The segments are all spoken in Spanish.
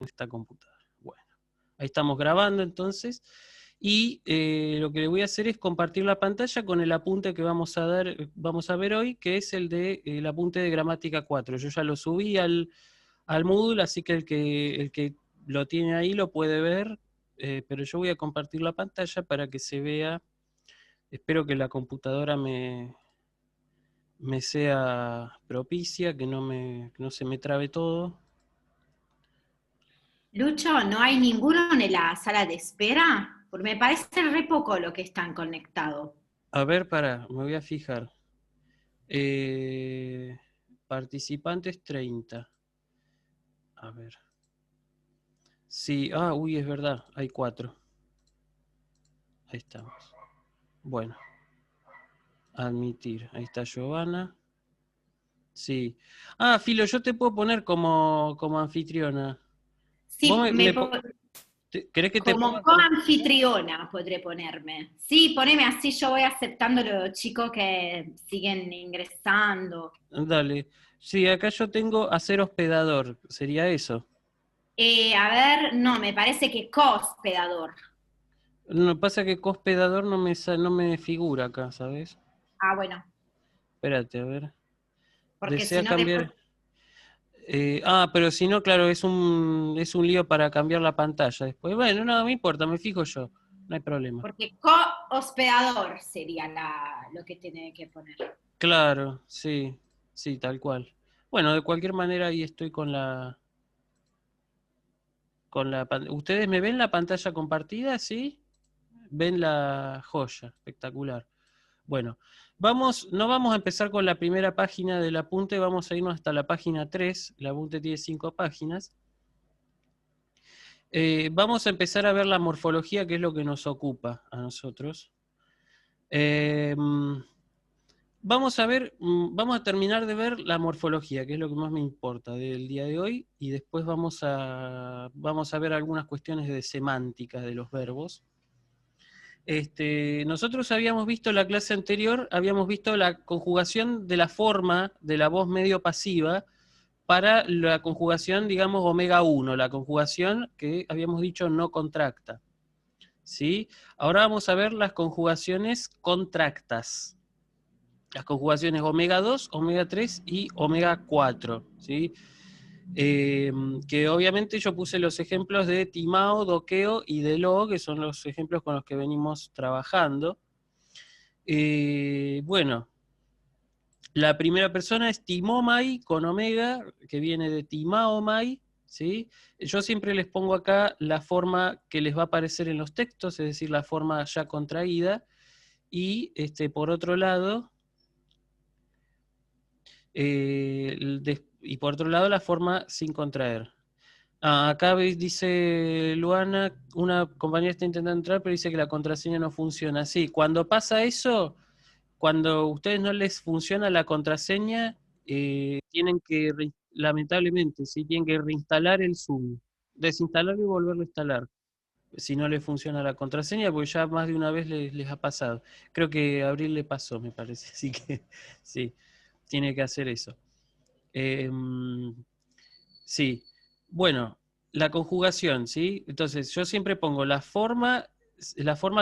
esta computadora. Bueno, ahí estamos grabando entonces. Y lo que le voy a hacer es compartir la pantalla con el apunte que vamos a ver hoy, que es el apunte de gramática 4. Yo ya lo subí al Moodle, así que el que lo tiene ahí lo puede ver, pero yo voy a compartir la pantalla para que se vea. Espero que la computadora me sea propicia, que no se me trabe todo. Lucho, ¿no hay ninguno en la sala de espera? Porque me parece re poco lo que están conectados. A ver, me voy a fijar. Eh, Participantes 30. A ver. Sí, uy, es verdad, hay 4. Ahí estamos. Bueno, admitir. Ahí está Giovanna. Sí. Filo, yo te puedo poner como anfitriona. ¿Vos Sí, querés que te como ponga como anfitriona? coanfitriona podré ponerme. Sí, poneme así, yo voy aceptando los chicos que siguen ingresando. Dale. Sí, acá yo tengo a ser hospedador. ¿Sería eso? A ver, no, me parece que cohospedador. No, pasa que cohospedador no me figura acá, ¿sabes? Ah, bueno, Espérate, a ver. porque si Desea no después... cambiar. Pero si no, claro, es un lío para cambiar la pantalla después. Bueno, no me importa, me fijo yo. No hay problema. Porque cohospedador sería lo que tiene que poner. Claro, sí, sí, tal cual. Bueno, de cualquier manera ahí estoy ¿Ustedes me ven la pantalla compartida? ¿Sí? Ven la joya, espectacular. Bueno, no vamos a empezar con la primera página del apunte, vamos a irnos hasta la página 3. El apunte tiene 5 páginas. Vamos a empezar a ver la morfología, que es lo que nos ocupa a nosotros. Vamos a terminar de ver la morfología, que es lo que más me importa del día de hoy, y después vamos a ver algunas cuestiones de semántica de los verbos. Nosotros habíamos visto en la clase anterior, habíamos visto la conjugación de la forma de la voz medio pasiva para la conjugación, digamos, omega 1, la conjugación que habíamos dicho no contracta. ¿Sí? Ahora vamos a ver las conjugaciones contractas. Las conjugaciones omega 2, omega 3 y omega 4. ¿Sí? Que obviamente yo puse los ejemplos de timao, doqueo y delo, que son los ejemplos con los que venimos trabajando. Bueno, la primera persona es timomai con omega, que viene de timaomai, ¿sí? Yo siempre les pongo acá la forma que les va a aparecer en los textos, es decir, la forma ya contraída, y por otro lado, por otro lado la forma sin contraer. Acá dice Luana, una compañera está intentando entrar, pero dice que la contraseña no funciona. Sí, cuando pasa eso, cuando a ustedes no les funciona la contraseña, tienen que, lamentablemente, sí, tienen que reinstalar el Zoom, desinstalarlo y volverlo a instalar, si no les funciona la contraseña, porque ya más de una vez les ha pasado. Creo que a Abril le pasó, me parece, así que sí, tiene que hacer eso. Sí, bueno, la conjugación, ¿sí? Entonces, yo siempre pongo la forma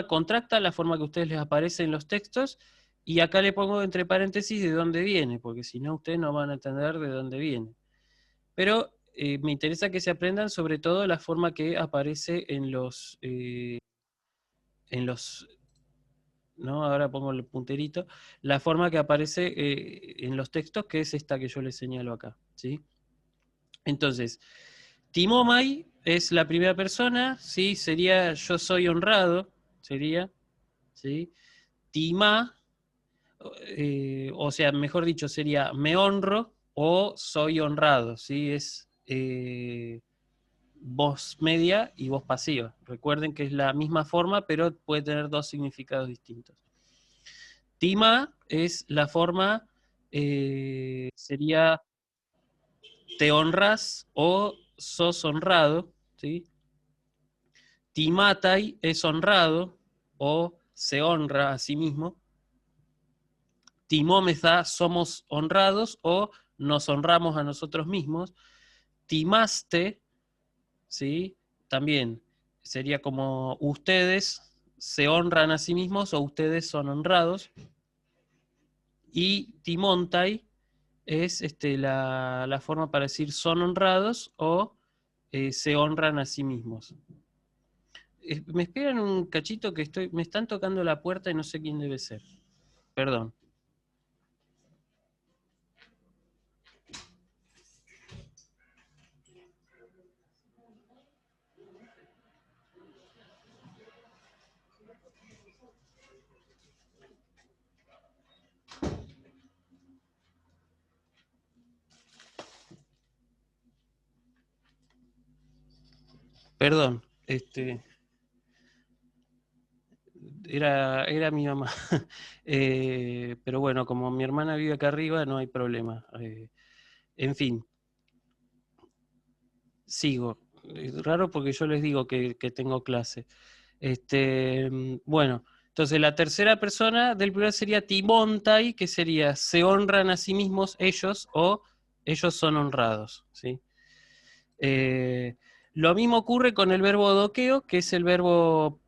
contracta, la forma que a ustedes les aparece en los textos, y acá le pongo entre paréntesis de dónde viene, porque si no, ustedes no van a entender de dónde viene. Pero me interesa que se aprendan sobre todo la forma que aparece ¿no? Ahora pongo el punterito, la forma que aparece en los textos, que es esta que yo les señalo acá, ¿sí? Entonces, Timomai es la primera persona, ¿sí? Sería yo soy honrado, sería, ¿sí? Tima, o sea, mejor dicho, sería me honro o soy honrado, ¿sí? Es voz media y voz pasiva. Recuerden que es la misma forma, pero puede tener dos significados distintos. Tima es la forma, sería te honras o sos honrado, ¿sí? Timatai es honrado o se honra a sí mismo. Timómeza somos honrados o nos honramos a nosotros mismos. Timaste ¿sí? También sería como ustedes se honran a sí mismos o ustedes son honrados. Y timontai es la forma para decir son honrados o se honran a sí mismos. Me esperan un cachito que me están tocando la puerta y no sé quién debe ser. Perdón. Perdón. Era mi mamá. Pero bueno, como mi hermana vive acá arriba, no hay problema. En fin, sigo. Es raro porque yo les digo que tengo clase. Bueno, entonces la tercera persona del plural sería timontai, que sería se honran a sí mismos ellos o ellos son honrados, ¿sí? Lo mismo ocurre con el verbo doqueo, que es el verbo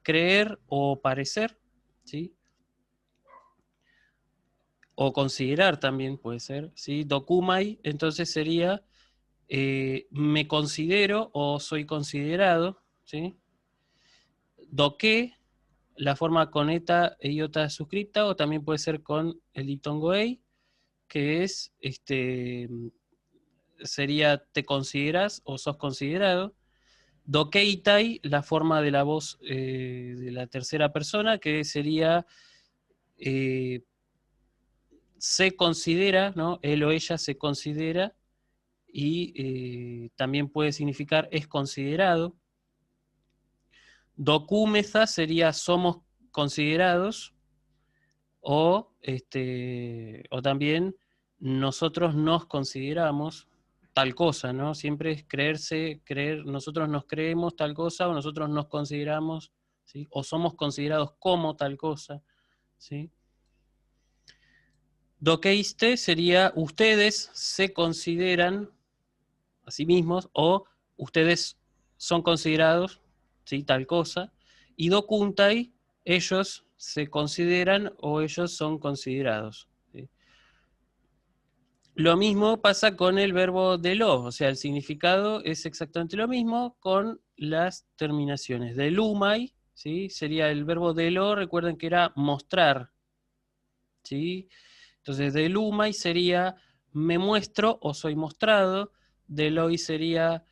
creer o parecer, ¿sí? O considerar también puede ser, ¿sí? Dokumai, entonces sería me considero o soy considerado, ¿sí? Doque, la forma con eta e iota suscripta, o también puede ser con el diptongo ei, que es, sería te consideras o sos considerado. Dokeitai, la forma de la voz de la tercera persona, que sería eh, se considera, ¿no? Él o ella se considera, y también puede significar es considerado. Documeza sería somos considerados, o también nosotros nos consideramos tal cosa, ¿no? Siempre es creer, nosotros nos creemos tal cosa o nosotros nos consideramos, ¿sí? O somos considerados como tal cosa, ¿sí? Dokeiste sería ustedes se consideran a sí mismos o ustedes son considerados, ¿sí? Tal cosa. Y dokuntai, ellos se consideran o ellos son considerados, ¿sí? Lo mismo pasa con el verbo de lo, o sea, el significado es exactamente lo mismo con las terminaciones. De lumai, ¿sí? Sería el verbo de lo, recuerden que era mostrar, ¿sí? Entonces, de lumai sería me muestro o soy mostrado, de loi sería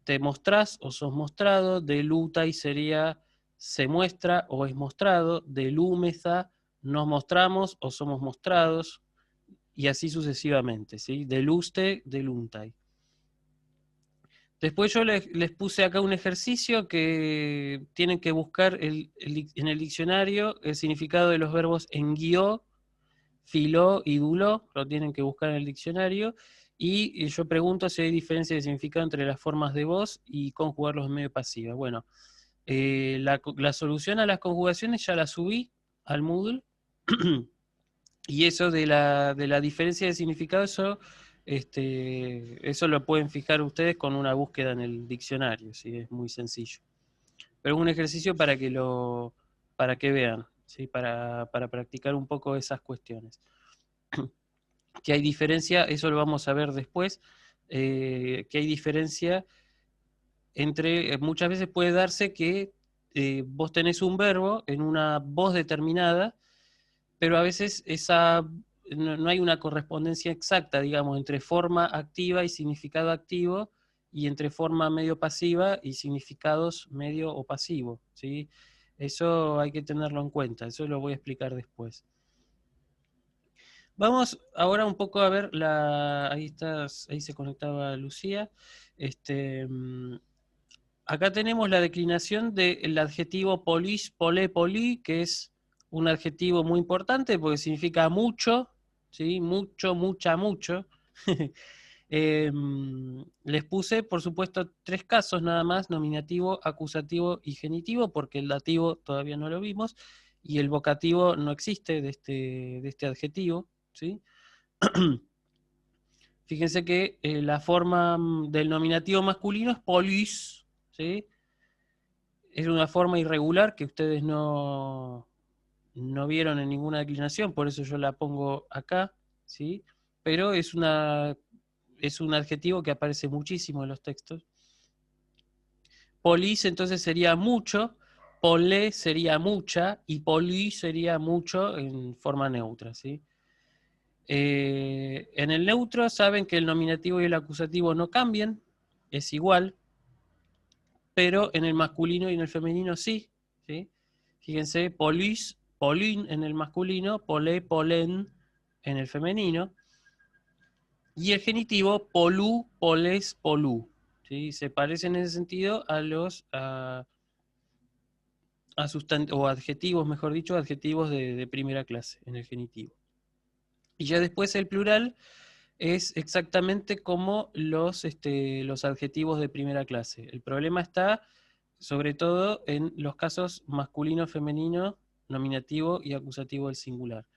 te mostrás o sos mostrado, de lutai sería se muestra o es mostrado, de lumeza nos mostramos o somos mostrados, y así sucesivamente, ¿sí? Del uste, del untai. Después yo les puse acá un ejercicio que tienen que buscar en el diccionario el significado de los verbos enguió, filó y duló, lo tienen que buscar en el diccionario, y yo pregunto si hay diferencia de significado entre las formas de voz y conjugarlos en medio pasiva. Bueno, la solución a las conjugaciones ya la subí al Moodle, y eso de la diferencia de significado, eso lo pueden fijar ustedes con una búsqueda en el diccionario, ¿sí? Es muy sencillo. Pero es un ejercicio para que vean, ¿sí? Para practicar un poco esas cuestiones. Que hay diferencia, eso lo vamos a ver después, que hay diferencia entre, muchas veces puede darse que vos tenés un verbo en una voz determinada, pero a veces no hay una correspondencia exacta, digamos, entre forma activa y significado activo, y entre forma medio pasiva y significados medio o pasivo, ¿sí? Eso hay que tenerlo en cuenta, eso lo voy a explicar después. Vamos ahora un poco a ver ahí se conectaba Lucía. Acá tenemos la declinación del adjetivo polis, polé, polí, que es un adjetivo muy importante porque significa mucho, ¿sí? Mucho, mucha, mucho. Les puse, por supuesto, 3 casos nada más: nominativo, acusativo y genitivo, porque el dativo todavía no lo vimos, y el vocativo no existe de este adjetivo, ¿sí? Fíjense que la forma del nominativo masculino es polis, ¿sí? Es una forma irregular que ustedes no vieron en ninguna declinación, por eso yo la pongo acá, ¿sí? Pero es un adjetivo que aparece muchísimo en los textos. Polis entonces sería mucho, polé sería mucha, y poli sería mucho en forma neutra, ¿sí? En el neutro saben que el nominativo y el acusativo no cambian, es igual, pero en el masculino y en el femenino sí, ¿sí? Fíjense, polis, polín en el masculino, polé, polén en el femenino, y el genitivo polú, polés, polú, ¿sí? Se parecen en ese sentido a los o adjetivos, mejor dicho, adjetivos de primera clase en el genitivo. Y ya después el plural es exactamente como los adjetivos de primera clase. El problema está sobre todo en los casos masculino, femenino, nominativo y acusativo del singular.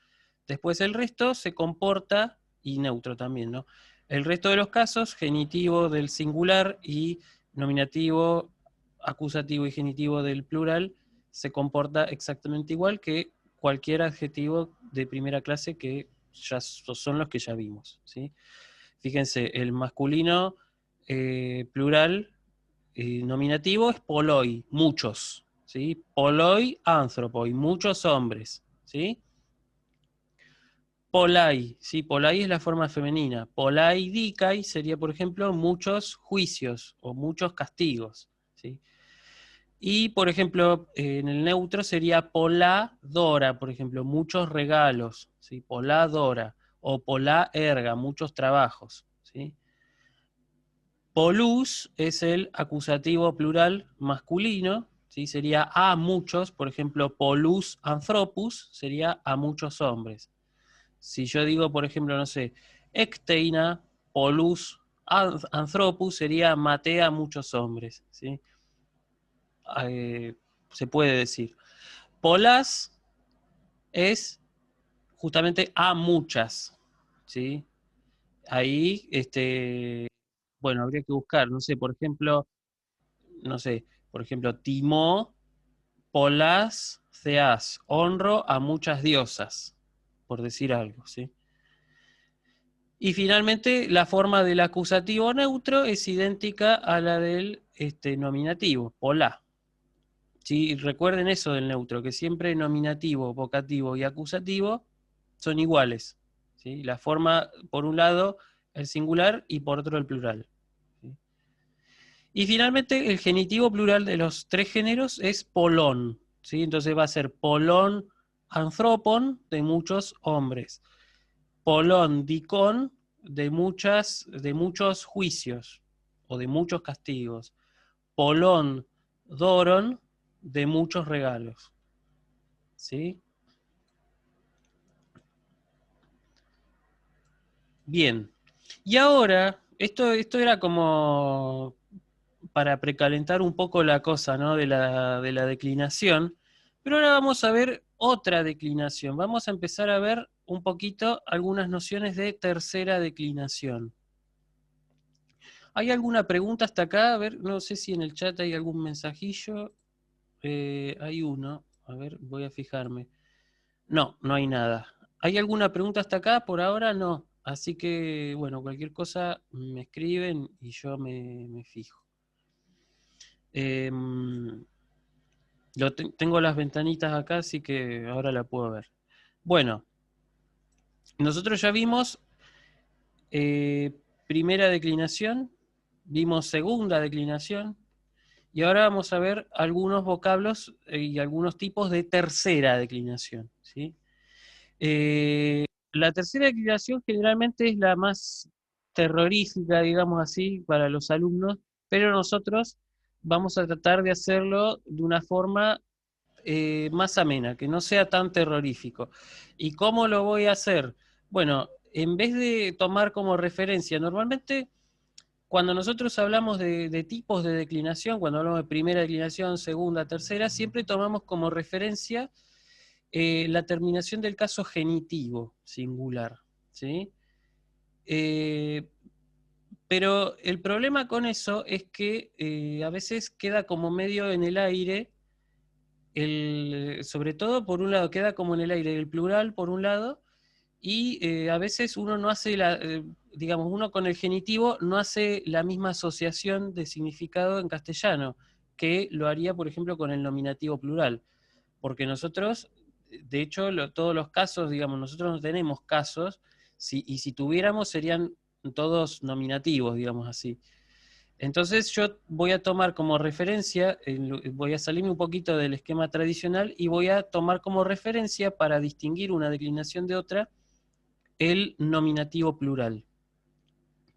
Después el resto se comporta, y neutro también, ¿no? El resto de los casos, genitivo del singular y nominativo, acusativo y genitivo del plural, se comporta exactamente igual que cualquier adjetivo de primera clase que ya son los que ya vimos, ¿sí? Fíjense, el masculino plural nominativo es poloi, muchos, ¿sí? Poloi anthropoi, muchos hombres, ¿sí? Polai, ¿sí? Polai es la forma femenina. Polai dicai sería, por ejemplo, muchos juicios o muchos castigos, ¿sí? Y, por ejemplo, en el neutro sería polá dora, por ejemplo, muchos regalos, ¿sí? Polá dora. O polá erga, muchos trabajos, ¿sí? Polus es el acusativo plural masculino, ¿sí? Sería a muchos, por ejemplo, polus anthropus sería a muchos hombres. Si yo digo, por ejemplo, no sé, ecteina polus anthropus sería maté a muchos hombres, ¿sí? Se puede decir. Polas es justamente a muchas, ¿sí? Ahí, bueno, habría que buscar, no sé, por ejemplo, Timó, Polás, Ceás, honro a muchas diosas, por decir algo, ¿sí? Y finalmente, la forma del acusativo neutro es idéntica a la del nominativo, polá. ¿Sí? Recuerden eso del neutro, que siempre nominativo, vocativo y acusativo son iguales, ¿sí? La forma, por un lado, el singular y por otro el plural. ¿Sí? Y finalmente, el genitivo plural de los tres géneros es polón, ¿sí? Entonces va a ser polón anthropon, de muchos hombres. Polón dicón, de muchos juicios o de muchos castigos. Polón doron, de muchos regalos. ¿Sí? Bien. Y ahora, esto era como para precalentar un poco la cosa, ¿no? De la declinación. Pero ahora vamos a ver otra declinación. Vamos a empezar a ver un poquito algunas nociones de tercera declinación. ¿Hay alguna pregunta hasta acá? A ver, no sé si en el chat hay algún mensajillo. Hay uno. A ver, voy a fijarme. No, no hay nada. ¿Hay alguna pregunta hasta acá? Por ahora no. Así que, bueno, cualquier cosa me escriben y yo me fijo. Tengo las ventanitas acá, así que ahora la puedo ver. Bueno, nosotros ya vimos primera declinación, vimos segunda declinación, y ahora vamos a ver algunos vocablos y algunos tipos de tercera declinación, ¿sí? La tercera declinación generalmente es la más terrorífica, digamos así, para los alumnos, pero nosotros vamos a tratar de hacerlo de una forma más amena, que no sea tan terrorífico. ¿Y cómo lo voy a hacer? Bueno, en vez de tomar como referencia, normalmente cuando nosotros hablamos de tipos de declinación, cuando hablamos de primera declinación, segunda, tercera, siempre tomamos como referencia la terminación del caso genitivo singular, ¿sí? Pero el problema con eso es que a veces queda como medio en el aire, sobre todo por un lado queda como en el aire el plural por un lado, y a veces uno no hace digamos, uno con el genitivo no hace la misma asociación de significado en castellano, que lo haría, por ejemplo, con el nominativo plural. Porque nosotros, de hecho, todos los casos, digamos, nosotros no tenemos casos, y si tuviéramos serían todos nominativos, digamos así. Entonces yo voy a tomar como referencia, voy a salirme un poquito del esquema tradicional y voy a tomar como referencia para distinguir una declinación de otra el nominativo plural,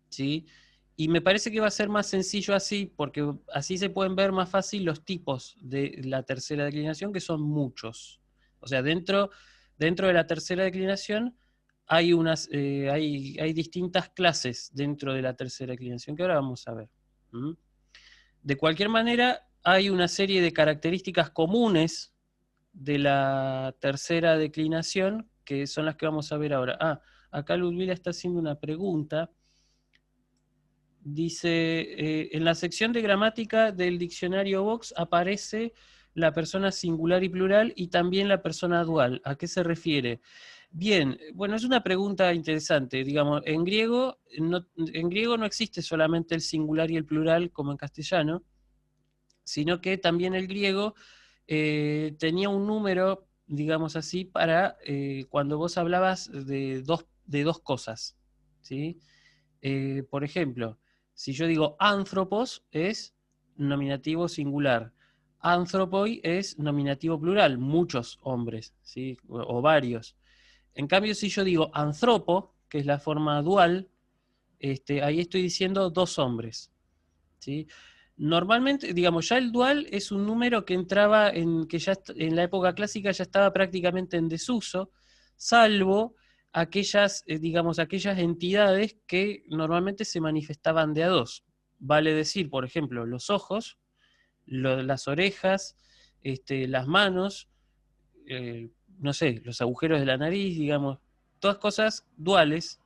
¿sí? Y me parece que va a ser más sencillo así, porque así se pueden ver más fácil los tipos de la tercera declinación, que son muchos. O sea, dentro de la tercera declinación hay distintas clases dentro de la tercera declinación, que ahora vamos a ver. ¿Mm? De cualquier manera, hay una serie de características comunes de la tercera declinación, que son las que vamos a ver ahora. Acá Ludmila está haciendo una pregunta. Dice, en la sección de gramática del diccionario Vox aparece la persona singular y plural y también la persona dual. ¿A qué se refiere? Bien, bueno, es una pregunta interesante. Digamos, en griego no existe solamente el singular y el plural como en castellano, sino que también el griego tenía un número, digamos así, para cuando vos hablabas de dos cosas, ¿sí? Por ejemplo, si yo digo anthropos es nominativo singular, anthropoi es nominativo plural, muchos hombres, ¿sí? O varios. En cambio, si yo digo anthropo, que es la forma dual, ahí estoy diciendo dos hombres, ¿sí? Normalmente, digamos, ya el dual es un número que entraba que ya en la época clásica ya estaba prácticamente en desuso, salvo aquellas, digamos, aquellas entidades que normalmente se manifestaban de a dos. Vale decir, por ejemplo, los ojos, las orejas, las manos, no sé, los agujeros de la nariz, digamos, todas cosas duales,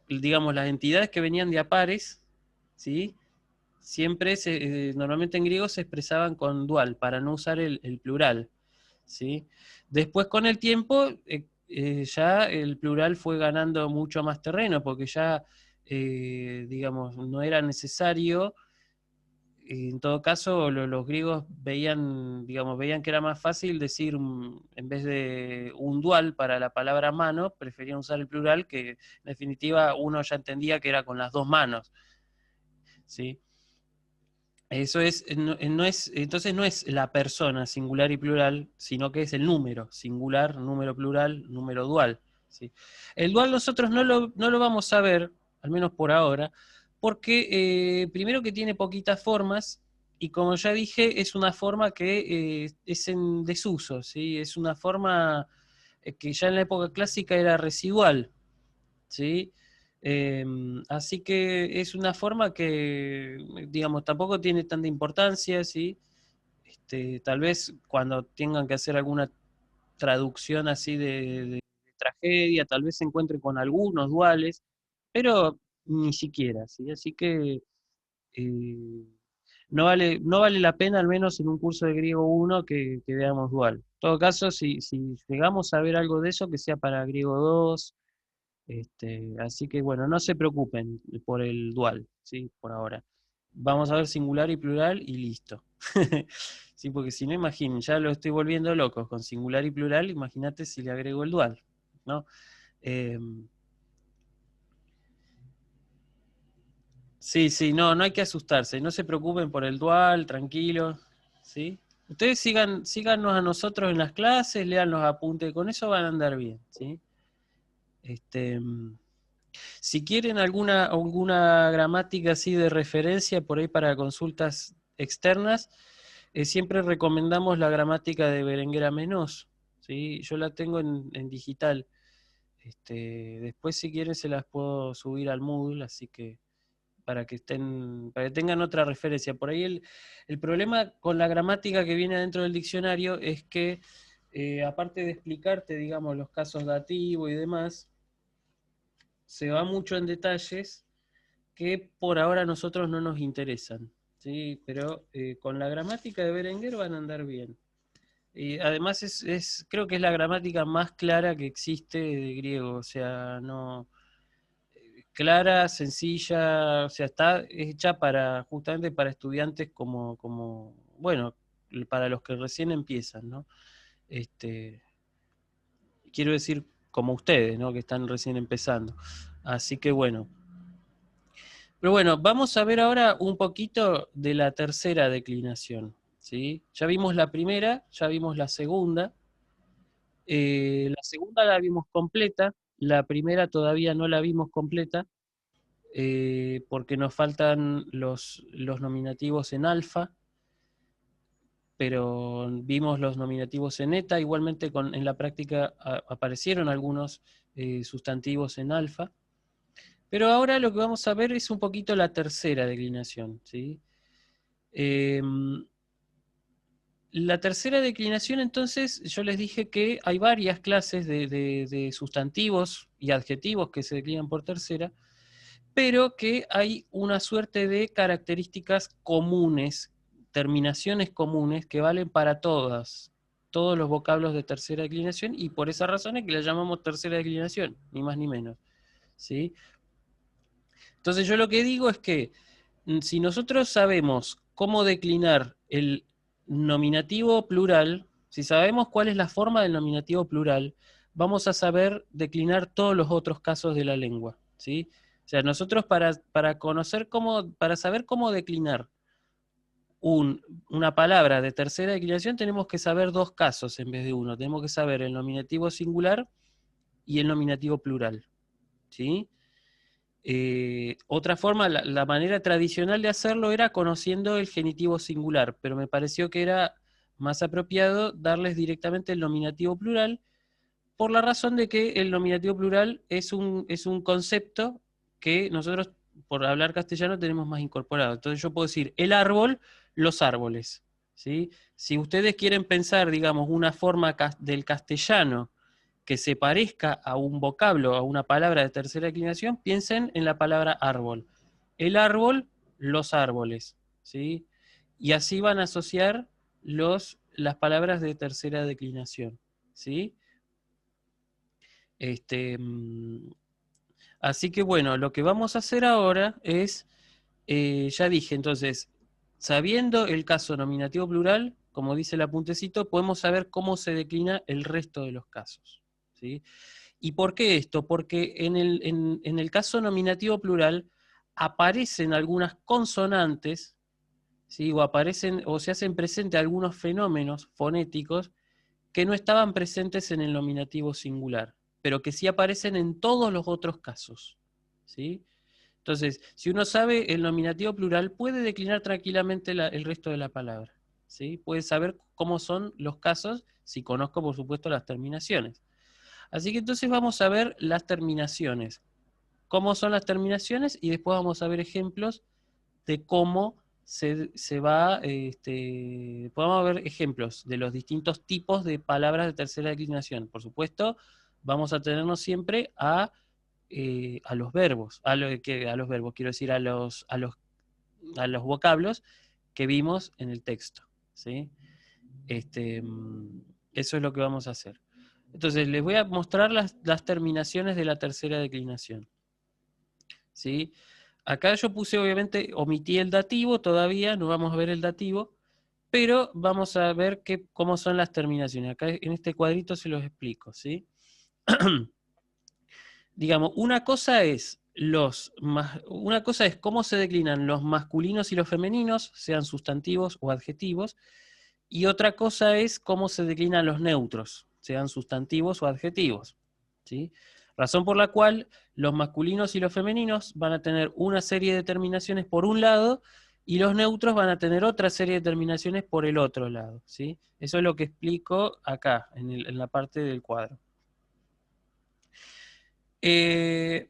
digamos, las entidades que venían de a pares, ¿sí? Siempre, normalmente en griego se expresaban con dual, para no usar el plural, ¿sí? Después con el tiempo, ya el plural fue ganando mucho más terreno, porque ya, digamos, no era necesario. En todo caso, los griegos veían, digamos, veían que era más fácil decir, en vez de un dual para la palabra mano, preferían usar el plural, que en definitiva uno ya entendía que era con las dos manos, ¿sí? Eso es, no es, entonces no es la persona singular y plural, sino que es el número, singular, número plural, número dual, ¿sí? El dual nosotros no lo vamos a ver, al menos por ahora, porque primero que tiene poquitas formas, y como ya dije, es una forma que es en desuso, ¿sí? Es una forma que ya en la época clásica era residual, ¿sí? Así que es una forma que, digamos, tampoco tiene tanta importancia, ¿sí? Tal vez cuando tengan que hacer alguna traducción así de tragedia, tal vez se encuentren con algunos duales, pero ni siquiera, ¿sí? Así que eh, no vale la pena, al menos en un curso de griego 1, que veamos dual. En todo caso, si llegamos a ver algo de eso, que sea para griego 2. Así que bueno, no se preocupen por el dual, ¿sí? Por ahora. Vamos a ver singular y plural y listo. Sí, porque si no, imaginen, ya lo estoy volviendo loco con singular y plural, imagínate si le agrego el dual, ¿no? Eh, sí, sí, no hay que asustarse, no se preocupen por el dual, tranquilo, ¿sí? Ustedes síganos a nosotros en las clases, lean los apuntes, con eso van a andar bien, ¿sí? Este, Si quieren alguna gramática así de referencia por ahí para consultas externas, siempre recomendamos la gramática de Berenguer Menos, ¿sí? Yo la tengo en digital. Después si quieren se las puedo subir al Moodle, así que para que tengan otra referencia. Por ahí el problema con la gramática que viene dentro del diccionario es que, aparte de explicarte, digamos, los casos dativos y demás, se va mucho en detalles que por ahora a nosotros no nos interesan, ¿sí? Pero con la gramática de Berenguer van a andar bien. Y además creo que es la gramática más clara que existe de griego, o sea, no clara, sencilla, o sea, está hecha justamente para estudiantes bueno, para los que recién empiezan, ¿no? Quiero decir, como ustedes, ¿no? Que están recién empezando. Así que bueno. Pero bueno, vamos a ver ahora un poquito de la tercera declinación, ¿sí? Ya vimos la primera, ya vimos la segunda. La segunda la vimos completa, la primera todavía no la vimos completa, porque nos faltan los nominativos en alfa, pero vimos los nominativos en eta, igualmente en la práctica aparecieron algunos sustantivos en alfa, pero ahora lo que vamos a ver es un poquito la tercera declinación, ¿sí? La tercera declinación, entonces, yo les dije que hay varias clases de sustantivos y adjetivos que se declinan por tercera, pero que hay una suerte de características comunes, terminaciones comunes que valen para todos los vocablos de tercera declinación, y por esa razón es que la llamamos tercera declinación, ni más ni menos, ¿sí? Entonces yo lo que digo es que si nosotros sabemos cómo declinar el nominativo plural, si sabemos cuál es la forma del nominativo plural, vamos a saber declinar todos los otros casos de la lengua, ¿sí? O sea, nosotros para saber cómo declinar una palabra de tercera declinación, tenemos que saber dos casos en vez de uno. Tenemos que saber el nominativo singular y el nominativo plural, ¿sí? Otra forma, la manera tradicional de hacerlo era conociendo el genitivo singular, pero me pareció que era más apropiado darles directamente el nominativo plural, por la razón de que el nominativo plural es un concepto que nosotros, por hablar castellano, tenemos más incorporado. Entonces yo puedo decir el árbol, los árboles, ¿sí? Si ustedes quieren pensar, digamos, una forma del castellano que se parezca a un vocablo, a una palabra de tercera declinación, piensen en la palabra árbol. El árbol, los árboles, ¿sí? Y así van a asociar las palabras de tercera declinación, ¿sí? Así que bueno, lo que vamos a hacer ahora es, ya dije, entonces, sabiendo el caso nominativo plural, como dice el apuntecito, podemos saber cómo se declina el resto de los casos, ¿sí? ¿Y por qué esto? Porque en el caso nominativo plural aparecen algunas consonantes, ¿sí? O se hacen presentes algunos fenómenos fonéticos que no estaban presentes en el nominativo singular, pero que sí aparecen en todos los otros casos, ¿sí? Entonces, si uno sabe el nominativo plural, puede declinar tranquilamente el resto de la palabra, ¿sí? Puede saber cómo son los casos, si conozco, por supuesto, las terminaciones. Así que entonces vamos a ver las terminaciones. Cómo son las terminaciones, y después vamos a ver ejemplos de cómo se va, podemos ver ejemplos de los distintos tipos de palabras de tercera declinación. Por supuesto, vamos a tenernos siempre a los verbos, a los verbos, quiero decir, a los vocablos que vimos en el texto, ¿sí? Eso es lo que vamos a hacer. Entonces, les voy a mostrar las terminaciones de la tercera declinación, ¿sí? Acá yo puse, obviamente, omití el dativo, todavía no vamos a ver el dativo, pero vamos a ver cómo son las terminaciones. Acá en este cuadrito se los explico, ¿sí? Digamos, una cosa es cómo se declinan los masculinos y los femeninos, sean sustantivos o adjetivos, y otra cosa es cómo se declinan los neutros, sean sustantivos o adjetivos, ¿sí? Razón por la cual los masculinos y los femeninos van a tener una serie de terminaciones por un lado, y los neutros van a tener otra serie de terminaciones por el otro lado, ¿sí? Eso es lo que explico acá, en la parte del cuadro. El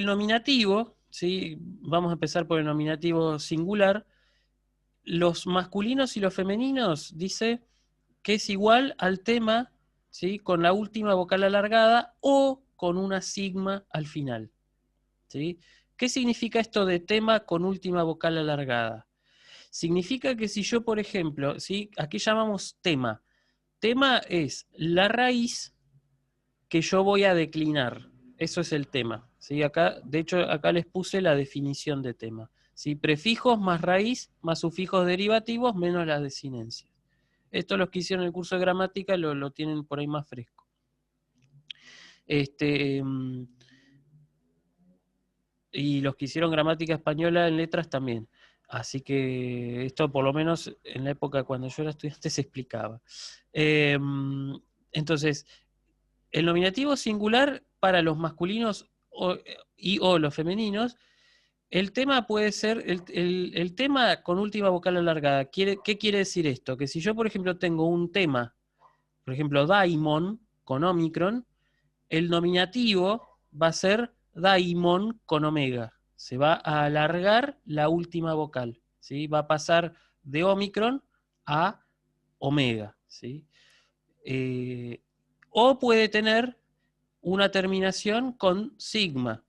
nominativo, ¿sí? Vamos a empezar por el nominativo singular. Los masculinos y los femeninos dice que es igual al tema, ¿sí? Con la última vocal alargada o con una sigma al final, ¿sí? ¿Qué significa esto de tema con última vocal alargada? Significa que si yo, por ejemplo, ¿sí? Aquí llamamos tema. Tema es la raíz que yo voy a declinar. Eso es el tema. ¿Sí? Acá, de hecho, acá les puse la definición de tema. ¿Sí? Prefijos más raíz, más sufijos derivativos, menos las desinencias. Esto los que hicieron el curso de gramática lo tienen por ahí más fresco. Y los que hicieron gramática española en letras también. Así que esto por lo menos en la época cuando yo era estudiante se explicaba. Entonces, el nominativo singular para los masculinos o los femeninos, el tema puede ser, el tema con última vocal alargada. ¿Qué quiere decir esto? Que si yo, por ejemplo, tengo un tema, por ejemplo, daimon con omicron, el nominativo va a ser daimon con omega. Se va a alargar la última vocal, ¿sí? Va a pasar de omicron a omega, ¿sí? O puede tener una terminación con sigma,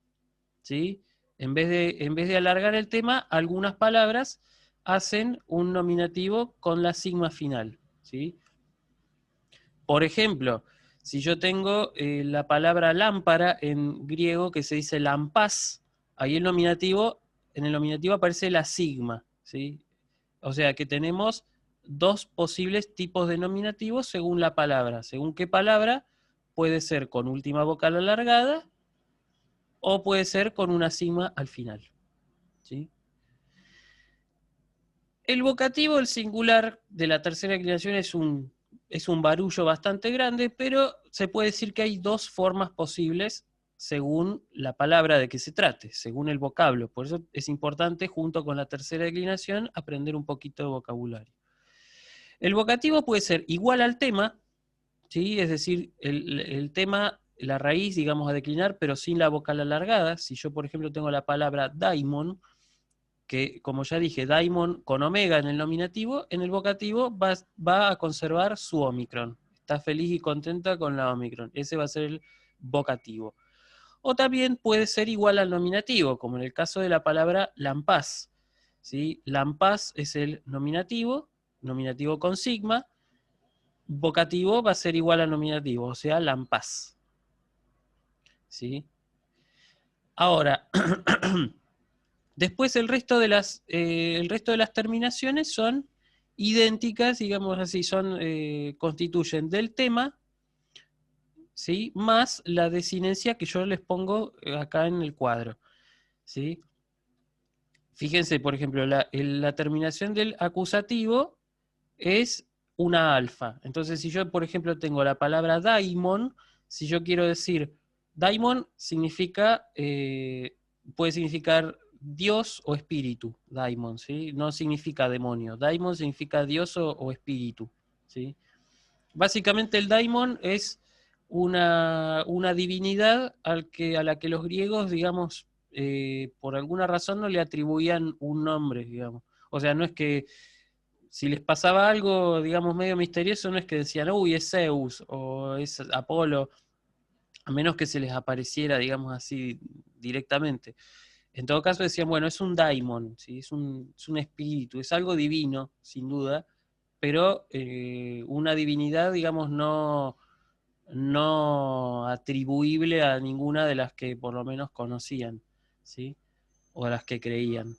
¿sí? En vez de alargar el tema, algunas palabras hacen un nominativo con la sigma final, ¿sí? Por ejemplo, si yo tengo la palabra lámpara en griego que se dice lampás, ahí en el nominativo aparece la sigma, ¿sí? O sea que tenemos dos posibles tipos de nominativos según la palabra. Según qué palabra, puede ser con última vocal alargada o puede ser con una sigma al final, ¿sí? El vocativo, el singular de la tercera declinación es un barullo bastante grande, pero se puede decir que hay dos formas posibles según la palabra de que se trate, según el vocablo. Por eso es importante, junto con la tercera declinación, aprender un poquito de vocabulario. El vocativo puede ser igual al tema, ¿sí? Es decir, el tema, la raíz, digamos, a declinar, pero sin la vocal alargada. Si yo, por ejemplo, tengo la palabra daimon, que como ya dije, daimon con omega en el nominativo, en el vocativo va a conservar su omicron. Está feliz y contenta con la omicron. Ese va a ser el vocativo. O también puede ser igual al nominativo, como en el caso de la palabra lampás, ¿sí? Lampás es el nominativo con sigma, vocativo va a ser igual al nominativo, o sea, lampás, ¿sí? Ahora, después el resto de las terminaciones son idénticas, digamos así, constituyen del tema, ¿sí? Más la desinencia que yo les pongo acá en el cuadro, ¿sí? Fíjense, por ejemplo, la terminación del acusativo es una alfa. Entonces, si yo, por ejemplo, tengo la palabra daimon, si yo quiero decir, daimon puede significar Dios o espíritu, daimon, ¿sí? No significa demonio. Daimon significa Dios o espíritu, ¿sí? Básicamente el daimon es una divinidad a la que los griegos, digamos, por alguna razón no le atribuían un nombre, digamos. O sea, no es que si les pasaba algo, digamos, medio misterioso, no es que decían, uy, es Zeus o es Apolo, a menos que se les apareciera, digamos así, directamente. En todo caso decían, bueno, es un daimon, ¿sí? Es un espíritu, es algo divino, sin duda, pero una divinidad, digamos, no atribuible a ninguna de las que por lo menos conocían, ¿sí? O a las que creían.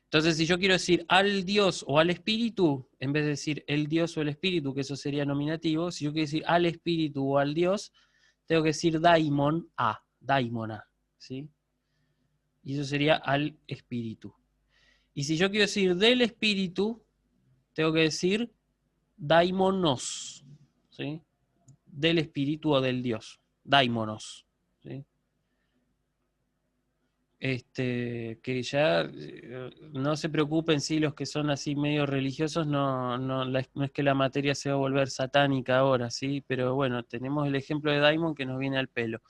Entonces, si yo quiero decir al Dios o al Espíritu, en vez de decir el Dios o el Espíritu, que eso sería nominativo, si yo quiero decir al Espíritu o al Dios, tengo que decir daimona, ¿sí? Y eso sería al Espíritu. Y si yo quiero decir del Espíritu, tengo que decir daimonos, ¿sí? Del Espíritu o del Dios, daimonos, ¿sí? Que ya no se preocupen si los que son así medio religiosos, no es que la materia se va a volver satánica ahora, ¿sí? Pero bueno, tenemos el ejemplo de Daimon que nos viene al pelo.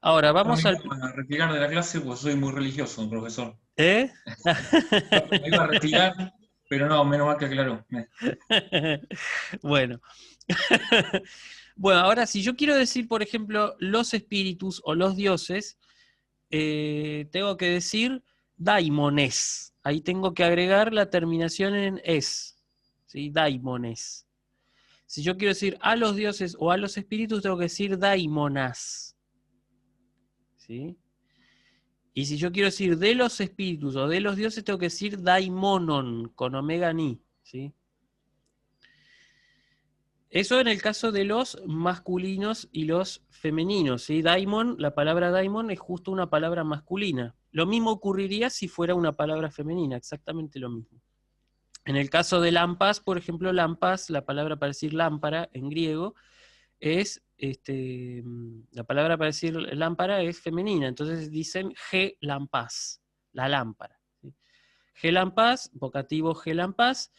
Ahora, vamos Me al... iba a retirar de la clase porque soy muy religioso, profesor. ¿Eh? Me iba a retirar, pero no, menos mal que aclaró. Bueno. Bueno, ahora si yo quiero decir, por ejemplo, los espíritus o los dioses, tengo que decir daimones. Ahí tengo que agregar la terminación en es. ¿Sí? Daimones. Si yo quiero decir a los dioses o a los espíritus, tengo que decir daimonas. ¿Sí? Y si yo quiero decir de los espíritus o de los dioses, tengo que decir daimonon, con omega ni. ¿Sí? Eso en el caso de los masculinos y los femeninos. ¿Sí? Daimon, la palabra daimon es justo una palabra masculina. Lo mismo ocurriría si fuera una palabra femenina, exactamente lo mismo. En el caso de lampas, por ejemplo, lampas, la palabra para decir lámpara en griego es, la palabra para decir lámpara es femenina, entonces dicen G lampas, la lámpara. ¿Sí? G lampas, vocativo G lampas.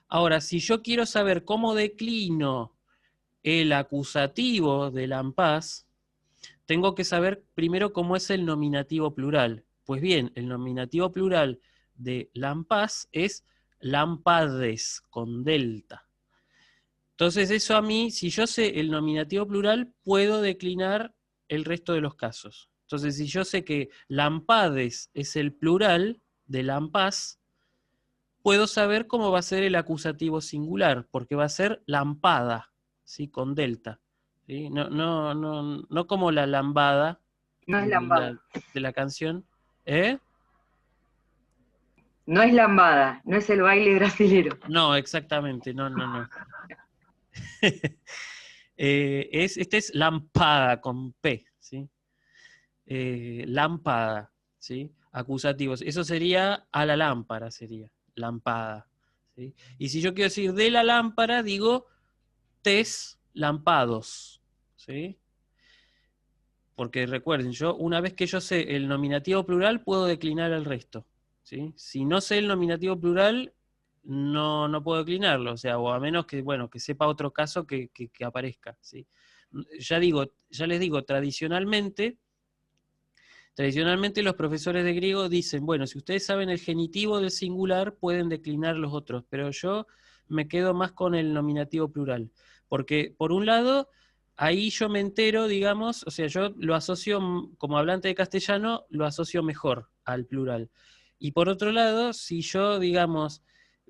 Ahora, si yo quiero saber cómo declino el acusativo de lampas, tengo que saber primero cómo es el nominativo plural. Pues bien, el nominativo plural de lampas es lámpades, con delta. Entonces eso a mí, si yo sé el nominativo plural, puedo declinar el resto de los casos. Entonces si yo sé que lampades es el plural de lampas, puedo saber cómo va a ser el acusativo singular, porque va a ser lampada, ¿sí? Con delta. ¿Sí? No como la lambada No es lambada. de la canción. ¿Eh? No es lambada, no es el baile brasilero. No, exactamente, no. Este es lampada con P, ¿sí? Lámpada, ¿sí? Acusativos. Eso sería a la lámpara, sería lampada. ¿Sí? Y si yo quiero decir de la lámpara, digo tes lampados, ¿sí? Porque recuerden, una vez que yo sé el nominativo plural, puedo declinar el resto, ¿sí? Si no sé el nominativo plural, no puedo declinarlo, o sea, o a menos que, bueno, que sepa otro caso que aparezca, ¿sí? Ya les digo, tradicionalmente los profesores de griego dicen, bueno, si ustedes saben el genitivo del singular, pueden declinar los otros, pero yo me quedo más con el nominativo plural, porque por un lado, ahí yo me entero, digamos, o sea, yo lo asocio, como hablante de castellano, lo asocio mejor al plural. Y por otro lado, si yo, digamos,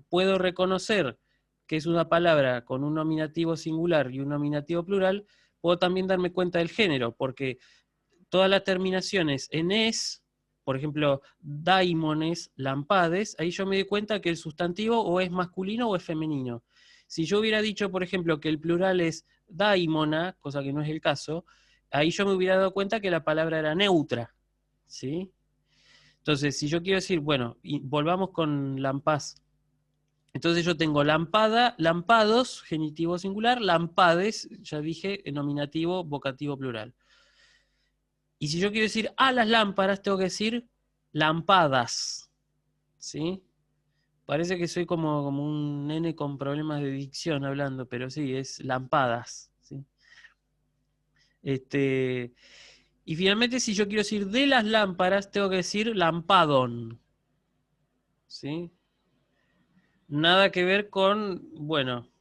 puedo reconocer que es una palabra con un nominativo singular y un nominativo plural, puedo también darme cuenta del género, porque todas las terminaciones en es, por ejemplo, daimones, lampades, ahí yo me doy cuenta que el sustantivo o es masculino o es femenino. Si yo hubiera dicho, por ejemplo, que el plural es daimona, cosa que no es el caso, ahí yo me hubiera dado cuenta que la palabra era neutra, ¿sí? Entonces, si yo quiero decir, bueno, y volvamos con lampaz. Entonces yo tengo lampada, lampados, genitivo singular, lampades, ya dije, nominativo, vocativo plural. Y si yo quiero decir a las lámparas, tengo que decir lampadas, ¿sí? Parece que soy como un nene con problemas de dicción hablando, pero sí, es lampadas, ¿sí? Y finalmente, si yo quiero decir de las lámparas, tengo que decir lampadon, ¿sí? Nada que ver con, bueno,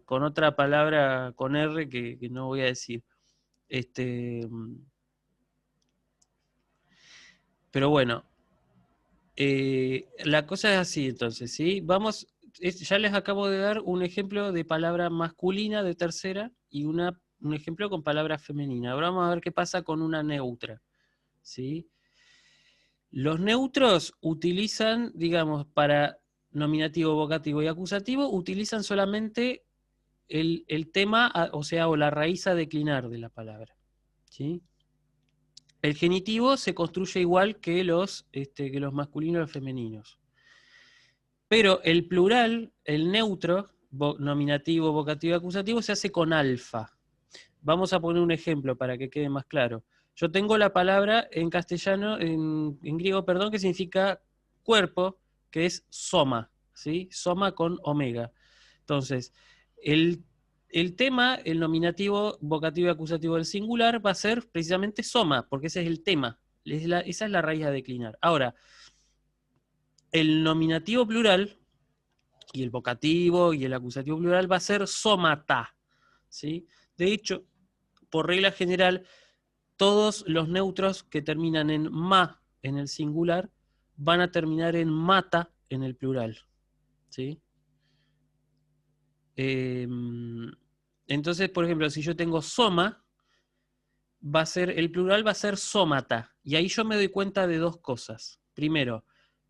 con otra palabra con R que no voy a decir. Pero bueno, la cosa es así entonces, ¿sí? Ya les acabo de dar un ejemplo de palabra masculina de tercera y un ejemplo con palabra femenina. Ahora vamos a ver qué pasa con una neutra, ¿sí? Los neutros utilizan, digamos, para nominativo, vocativo y acusativo, utilizan solamente el tema, o sea, o la raíz a declinar de la palabra, ¿sí? El genitivo se construye igual que los masculinos y los femeninos. Pero el plural, el neutro, nominativo, vocativo y acusativo, se hace con alfa. Vamos a poner un ejemplo para que quede más claro. Yo tengo la palabra en castellano, en griego, perdón, que significa cuerpo, que es soma, ¿sí? Soma con omega. Entonces, el tema, el nominativo, vocativo y acusativo del singular va a ser precisamente soma, porque ese es el tema. Esa es la raíz a declinar. Ahora, el nominativo plural y el vocativo y el acusativo plural va a ser somata, ¿sí? De hecho, por regla general, todos los neutros que terminan en ma en el singular van a terminar en mata en el plural. ¿Sí? Entonces, por ejemplo, si yo tengo soma, el plural va a ser sómata. Y ahí yo me doy cuenta de dos cosas. Primero,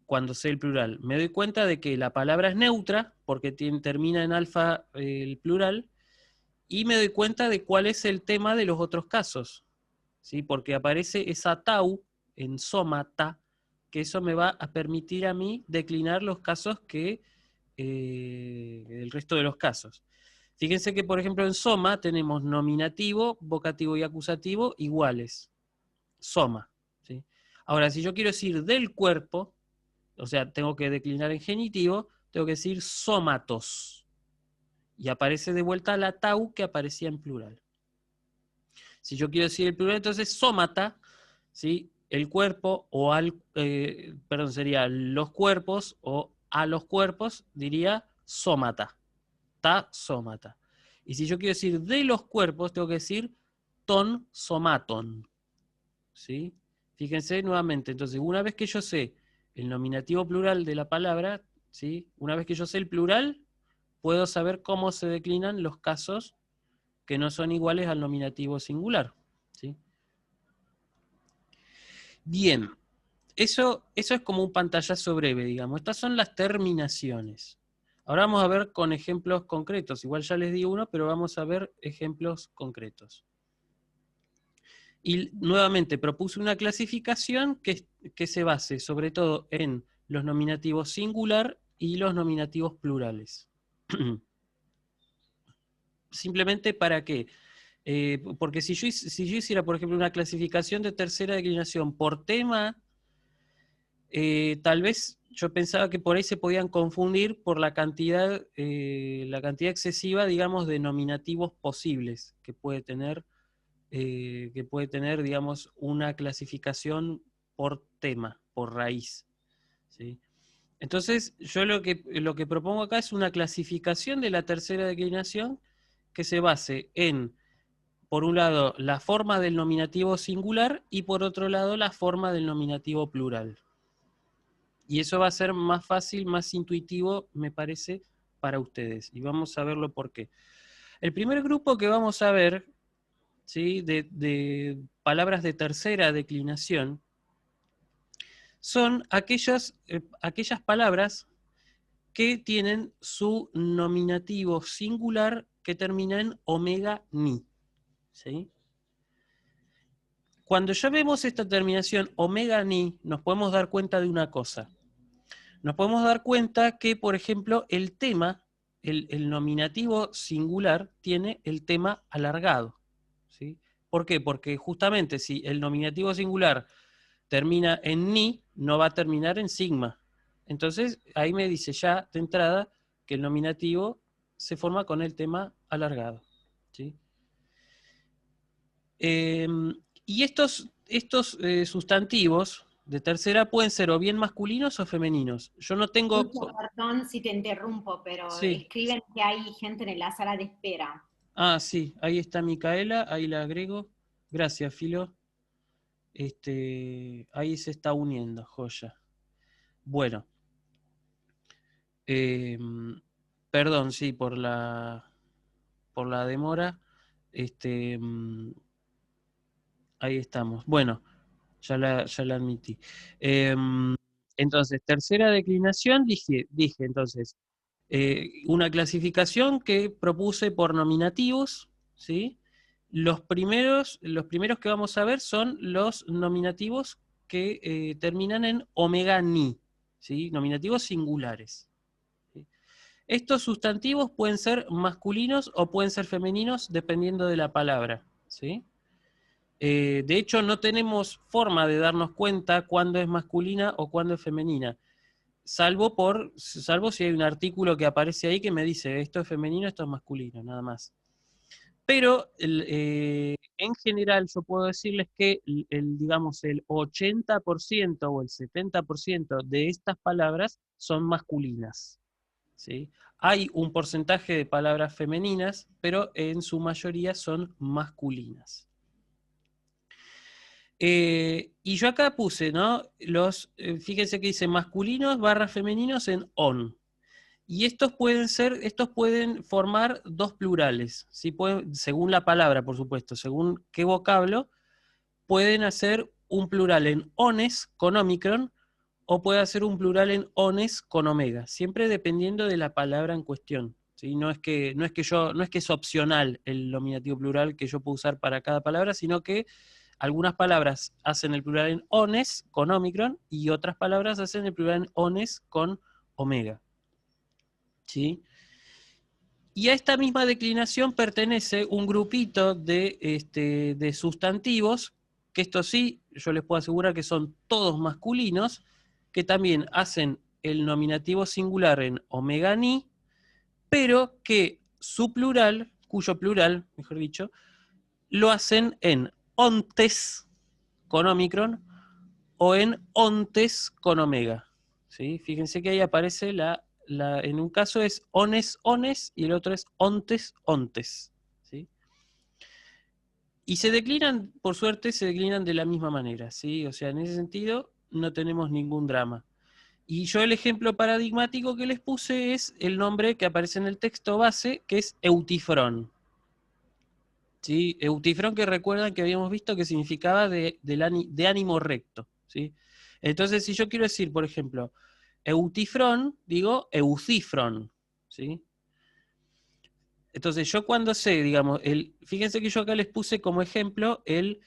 cuando sé el plural, me doy cuenta de que la palabra es neutra, porque termina en alfa el plural, y me doy cuenta de cuál es el tema de los otros casos. ¿Sí? Porque aparece esa tau en sómata, que eso me va a permitir a mí declinar los casos que el resto de los casos. Fíjense que, por ejemplo, en soma tenemos nominativo, vocativo y acusativo iguales. Soma. ¿Sí? Ahora, si yo quiero decir del cuerpo, o sea, tengo que declinar en genitivo, tengo que decir sómatos. Y aparece de vuelta la tau que aparecía en plural. Si yo quiero decir el plural, entonces sómata, ¿sí? El cuerpo, o sería los cuerpos, o a los cuerpos, diría sómata. Ta sómata. Y si yo quiero decir de los cuerpos, tengo que decir ton somaton. ¿Sí? Fíjense nuevamente, entonces, una vez que yo sé el nominativo plural de la palabra, ¿sí? Una vez que yo sé el plural, puedo saber cómo se declinan los casos que no son iguales al nominativo singular. ¿Sí? Bien, eso es como un pantallazo breve, digamos. Estas son las terminaciones. Ahora vamos a ver con ejemplos concretos. Igual ya les di uno, pero vamos a ver ejemplos concretos. Y nuevamente propuse una clasificación que se base sobre todo en los nominativos singular y los nominativos plurales. Simplemente para qué. Porque si yo hiciera, por ejemplo, una clasificación de tercera declinación por tema, tal vez yo pensaba que por ahí se podían confundir por la cantidad excesiva, digamos, de nominativos posibles que puede tener, digamos, una clasificación por tema, por raíz. ¿Sí? Entonces, yo lo que propongo acá es una clasificación de la tercera declinación que se base en, por un lado, la forma del nominativo singular y por otro lado, la forma del nominativo plural. Y eso va a ser más fácil, más intuitivo, me parece, para ustedes. Y vamos a verlo por qué. El primer grupo que vamos a ver, ¿sí?, de palabras de tercera declinación son aquellas palabras que tienen su nominativo singular que termina en omega ni. ¿Sí? Cuando ya vemos esta terminación omega ni, nos podemos dar cuenta de una cosa. Nos podemos dar cuenta que, por ejemplo, el tema, el nominativo singular, tiene el tema alargado. ¿Sí? ¿Por qué? Porque justamente si el nominativo singular termina en ni, no va a terminar en sigma. Entonces, ahí me dice ya de entrada que el nominativo se forma con el tema alargado. ¿Sí? Y estos sustantivos de tercera pueden ser o bien masculinos o femeninos. Yo no tengo... Lucho, perdón si te interrumpo, pero Sí. escriben que hay gente en la sala de espera. Ah, sí, ahí está Micaela, ahí la agrego. Gracias, Filo. Ahí se está uniendo, joya. Bueno. Perdón, sí, por la demora. Ahí estamos. Bueno, ya la admití. Entonces, tercera declinación, dije entonces, una clasificación que propuse por nominativos, ¿sí? Los primeros que vamos a ver son los nominativos que terminan en omega ni, ¿sí? Nominativos singulares. ¿Sí? Estos sustantivos pueden ser masculinos o pueden ser femeninos dependiendo de la palabra, ¿sí? De hecho, no tenemos forma de darnos cuenta cuándo es masculina o cuándo es femenina, salvo si hay un artículo que aparece ahí que me dice esto es femenino, esto es masculino, nada más. Pero en general yo puedo decirles que digamos, el 80% o el 70% de estas palabras son masculinas. ¿Sí? Hay un porcentaje de palabras femeninas, pero en su mayoría son masculinas. Y yo acá puse, ¿no? Fíjense que dice masculinos / femeninos en on. Y estos pueden formar dos plurales, ¿sí? Según la palabra, por supuesto, según qué vocablo, pueden hacer un plural en ones con omicron, o puede hacer un plural en ones con omega, siempre dependiendo de la palabra en cuestión, ¿sí? No es que es opcional el nominativo plural que yo puedo usar para cada palabra, sino que algunas palabras hacen el plural en ones con omicron y otras palabras hacen el plural en ones con omega. ¿Sí? Y a esta misma declinación pertenece un grupito de sustantivos, que esto sí, yo les puedo asegurar que son todos masculinos, que también hacen el nominativo singular en omega ni, pero que su plural, cuyo plural, mejor dicho, lo hacen en ontes con omicron o en ontes con omega. ¿Sí? Fíjense que ahí aparece en un caso es ones y el otro es ontes. ¿Sí? Y se declinan, por suerte, se declinan de la misma manera, ¿sí? O sea, en ese sentido no tenemos ningún drama. Y yo el ejemplo paradigmático que les puse es el nombre que aparece en el texto base, que es eutifrón. ¿Sí? Eutifrón, que recuerdan que habíamos visto que significaba de ánimo recto. ¿Sí? Entonces, si yo quiero decir, por ejemplo, eutifrón, digo eucifrón. ¿Sí? Entonces, yo cuando sé, digamos, fíjense que yo acá les puse como ejemplo el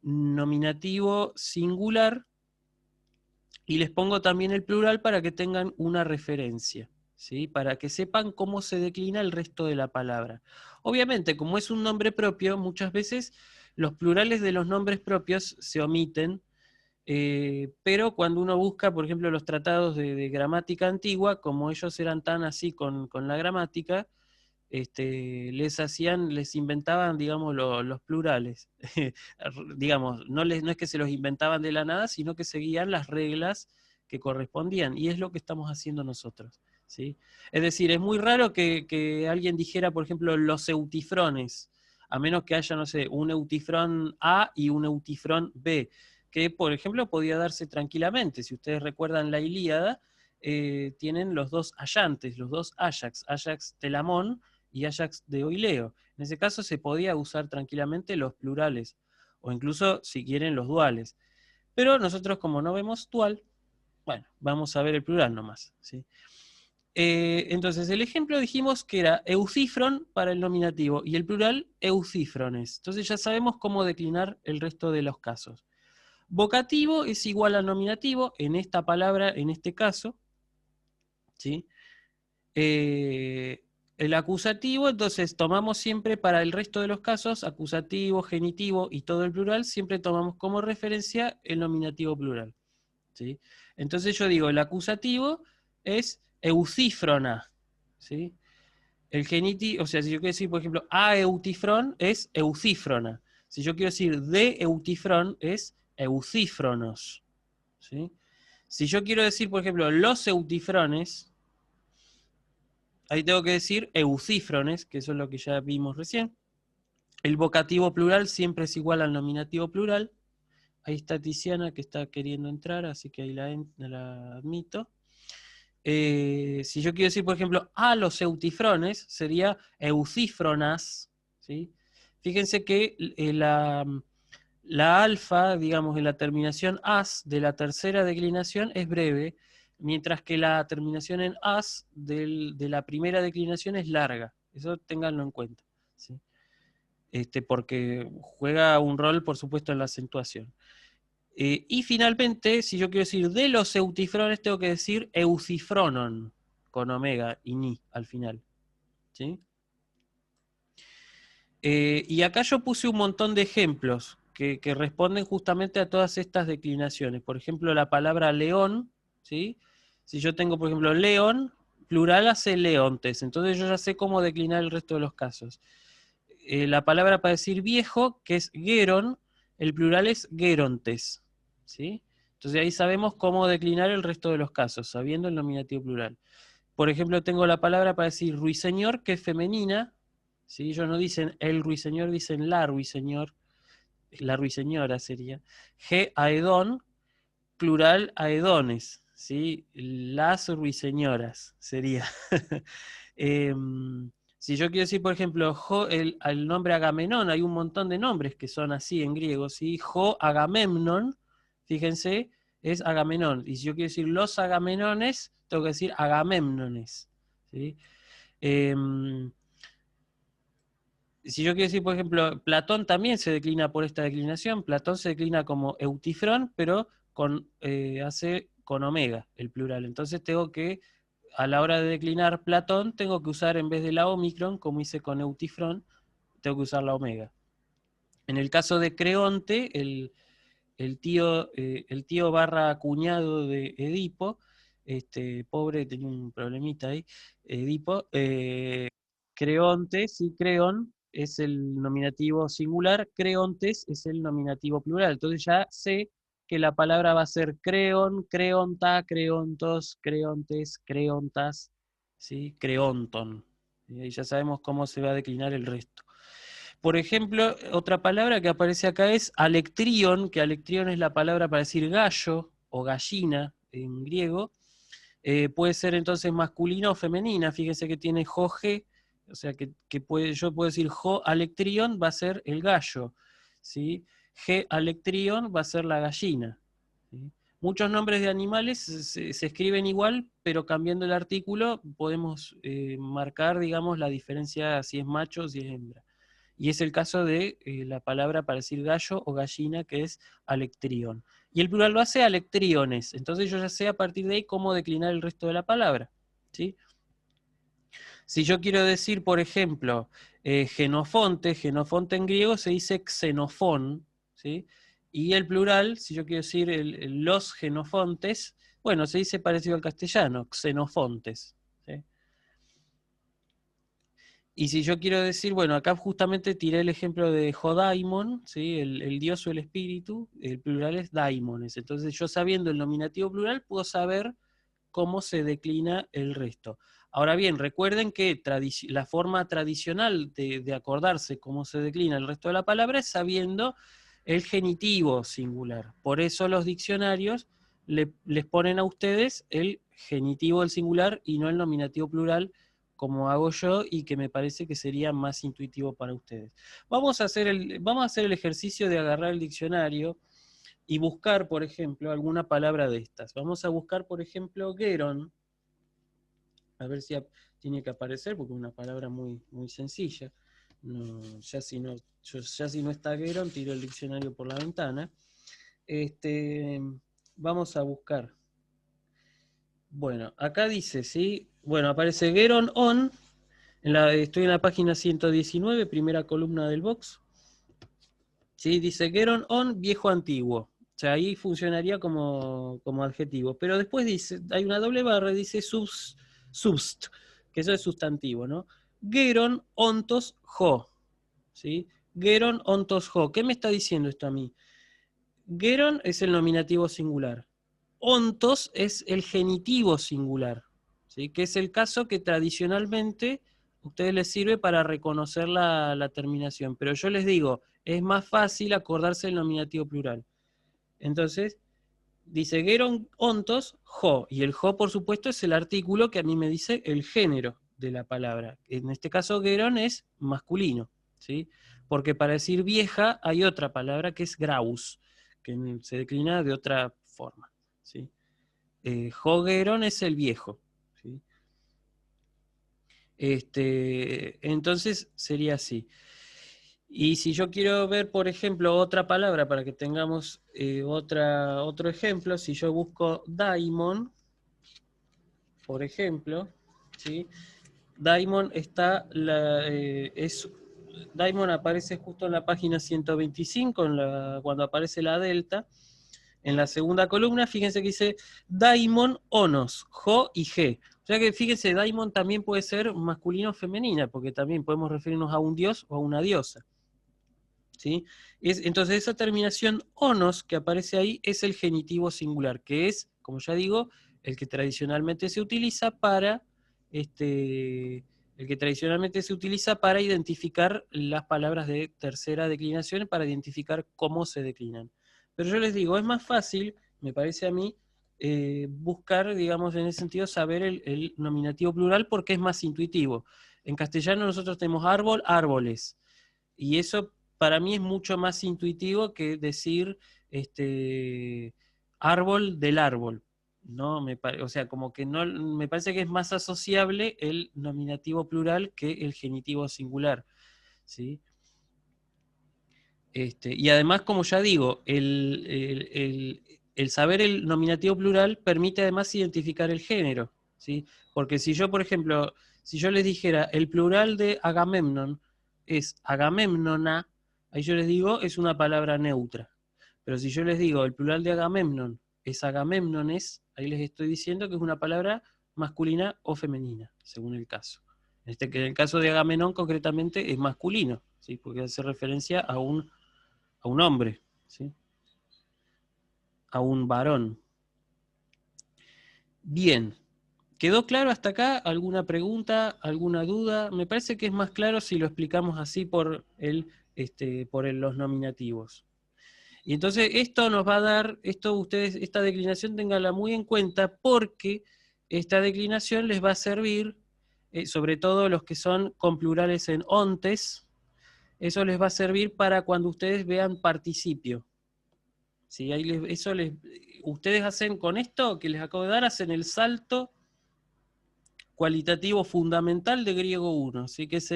nominativo singular y les pongo también el plural para que tengan una referencia, ¿sí? Para que sepan cómo se declina el resto de la palabra. Obviamente, como es un nombre propio, muchas veces los plurales de los nombres propios se omiten, pero cuando uno busca, por ejemplo, los tratados de gramática antigua, como ellos eran tan así con la gramática, les inventaban, digamos, los plurales. Digamos, no es que se los inventaban de la nada, sino que seguían las reglas que correspondían, y es lo que estamos haciendo nosotros. ¿Sí? Es decir, es muy raro que alguien dijera, por ejemplo, los eutifrones, a menos que haya, no sé, un eutifrón A y un eutifrón B, que, por ejemplo, podía darse tranquilamente. Si ustedes recuerdan la Ilíada, tienen los dos Ayantes, los dos Ajax Telamón y Ajax de Oileo. En ese caso se podía usar tranquilamente los plurales, o incluso, si quieren, los duales. Pero nosotros, como no vemos dual, bueno, vamos a ver el plural nomás. ¿Sí? Entonces, el ejemplo dijimos que era eucifron para el nominativo, y el plural eucifrones. Entonces ya sabemos cómo declinar el resto de los casos. Vocativo es igual al nominativo, en esta palabra, en este caso. ¿Sí? El acusativo, entonces tomamos siempre para el resto de los casos, acusativo, genitivo y todo el plural, siempre tomamos como referencia el nominativo plural. ¿Sí? Entonces yo digo, el acusativo es eucífrona. ¿Sí? El genitivo, o sea, si yo quiero decir, por ejemplo, a eutifrón es eucífrona. Si yo quiero decir de eutifrón es eucífronos. ¿Sí? Si yo quiero decir, por ejemplo, los eutifrones, ahí tengo que decir eucífrones, que eso es lo que ya vimos recién. El vocativo plural siempre es igual al nominativo plural. Ahí está Tiziana que está queriendo entrar, así que ahí la admito. Si yo quiero decir, por ejemplo, a los eutifrones, sería eucífronas. ¿Sí? Fíjense que la alfa, digamos, en la terminación as de la tercera declinación es breve, mientras que la terminación en as de la primera declinación es larga. Eso ténganlo en cuenta. ¿Sí? Porque juega un rol, por supuesto, en la acentuación. Y finalmente, si yo quiero decir de los eutifrones, tengo que decir eucifronon, con omega y ni al final. ¿Sí? Y acá yo puse un montón de ejemplos que responden justamente a todas estas declinaciones. Por ejemplo, la palabra león, ¿sí? Si yo tengo, por ejemplo, león, plural hace leontes, entonces yo ya sé cómo declinar el resto de los casos. La palabra para decir viejo, que es geron, el plural es gerontes. ¿Sí? Entonces ahí sabemos cómo declinar el resto de los casos, sabiendo el nominativo plural. Por ejemplo, tengo la palabra para decir ruiseñor, que es femenina. ¿Sí? Ellos no dicen el ruiseñor, dicen la ruiseñor. la ruiseñora sería, G aedón, plural aedones, ¿sí? Las ruiseñoras sería. Si yo quiero decir, por ejemplo, al nombre Agamenón, hay un montón de nombres que son así en griego, ¿sí? Jo Agamemnon, fíjense, es Agamenón. Y si yo quiero decir los Agamenones, tengo que decir Agamemnones, ¿sí? Si yo quiero decir, por ejemplo, Platón también se declina por esta declinación. Platón se declina como Eutifrón, pero hace con omega, el plural. Entonces tengo que, a la hora de declinar Platón, tengo que usar en vez de la omicron, como hice con Eutifrón, tengo que usar la omega. En el caso de Creonte, el tío barra cuñado de Edipo, pobre, tenía un problemita ahí, Edipo, Creonte, sí, Creón es el nominativo singular, Creontes es el nominativo plural. Entonces ya sé que la palabra va a ser creón, creonta, creontos, creontes, creontas, ¿sí? Creonton. Y ahí ya sabemos cómo se va a declinar el resto. Por ejemplo, otra palabra que aparece acá es alectrion, que alectrion es la palabra para decir gallo o gallina en griego. Puede ser entonces masculina o femenina. Fíjense que tiene jo-ge, o sea que yo puedo decir jo alectrion va a ser el gallo, ¿sí? Ge alectrion va a ser la gallina, ¿sí? Muchos nombres de animales se escriben igual, pero cambiando el artículo podemos marcar, digamos, la diferencia si es macho o si es hembra. Y es el caso de la palabra para decir gallo o gallina, que es alectrión. Y el plural lo hace alectriones. Entonces yo ya sé a partir de ahí cómo declinar el resto de la palabra, ¿sí? Si yo quiero decir, por ejemplo, genofonte en griego se dice xenofón, ¿sí? Y el plural, si yo quiero decir los genofontes, bueno, se dice parecido al castellano, xenofontes, ¿sí? Y si yo quiero decir, bueno, acá justamente tiré el ejemplo de Jodaimon, ¿sí? El dios o el espíritu, el plural es daimones. Entonces yo sabiendo el nominativo plural puedo saber cómo se declina el resto. Ahora bien, recuerden que la forma tradicional de acordarse cómo se declina el resto de la palabra es sabiendo el genitivo singular. Por eso los diccionarios les ponen a ustedes el genitivo del singular y no el nominativo plural, como hago yo, y que me parece que sería más intuitivo para ustedes. Vamos a hacer el ejercicio de agarrar el diccionario y buscar, por ejemplo, alguna palabra de estas. Vamos a buscar, por ejemplo, Geron, a ver si tiene que aparecer, porque es una palabra muy, muy sencilla. Ya si no está Geron, tiro el diccionario por la ventana. Vamos a buscar. Bueno, acá dice, ¿sí? Bueno, aparece Geron on. Estoy en la página 119, primera columna del box. ¿Sí? Dice Geron on, viejo antiguo. O sea, ahí funcionaría como adjetivo. Pero después dice, hay una doble barra, dice subst, que eso es sustantivo, ¿no? Geron ontos ho. ¿Sí? Geron ontos ho. ¿Qué me está diciendo esto a mí? Geron es el nominativo singular. Ontos es el genitivo singular, ¿sí? Que es el caso que tradicionalmente a ustedes les sirve para reconocer la terminación. Pero yo les digo, es más fácil acordarse del nominativo plural. Entonces, dice Geron ontos ho, y el ho, por supuesto, es el artículo que a mí me dice el género de la palabra. En este caso, Geron es masculino, ¿sí? Porque para decir vieja hay otra palabra que es graus, que se declina de otra forma, ¿sí? Geron es el viejo, ¿sí? Entonces sería así. Y si yo quiero ver, por ejemplo, otra palabra para que tengamos otro ejemplo, si yo busco daimon, por ejemplo, ¿sí? Daimon Daimon aparece justo en la página 125, cuando aparece la delta. En la segunda columna, fíjense que dice daimon onos, jo y ge. O sea que fíjense, daimon también puede ser masculino o femenina, porque también podemos referirnos a un dios o a una diosa, ¿sí? Entonces esa terminación onos que aparece ahí es el genitivo singular, que es, como ya digo, el que tradicionalmente se utiliza para el que tradicionalmente se utiliza para identificar las palabras de tercera declinación, para identificar cómo se declinan. Pero yo les digo, es más fácil, me parece a mí, buscar, digamos, en ese sentido, saber el nominativo plural porque es más intuitivo. En castellano nosotros tenemos árbol, árboles, y eso para mí es mucho más intuitivo que decir árbol del árbol. ¿No? O sea, como que no, me parece que es más asociable el nominativo plural que el genitivo singular, ¿sí? Y además, como ya digo, el saber el nominativo plural permite además identificar el género, ¿sí? Porque si yo, por ejemplo, si yo les dijera el plural de Agamemnon es Agamemnona, ahí yo les digo es una palabra neutra. Pero si yo les digo el plural de Agamemnon es Agamemnones, ahí les estoy diciendo que es una palabra masculina o femenina, según el caso. En el caso de Agamenón concretamente es masculino, ¿sí? Porque hace referencia a un hombre, ¿sí? A un varón. Bien, ¿quedó claro hasta acá? ¿Alguna pregunta? ¿Alguna duda? Me parece que es más claro si lo explicamos así por los nominativos. Y entonces esto nos va a dar, esta declinación ténganla muy en cuenta porque esta declinación les va a servir, sobre todo los que son con plurales en ontes, eso les va a servir para cuando ustedes vean participio. ¿Sí? Ustedes hacen con esto que les acabo de dar, hacen el salto cualitativo fundamental de griego 1, ¿sí? Que es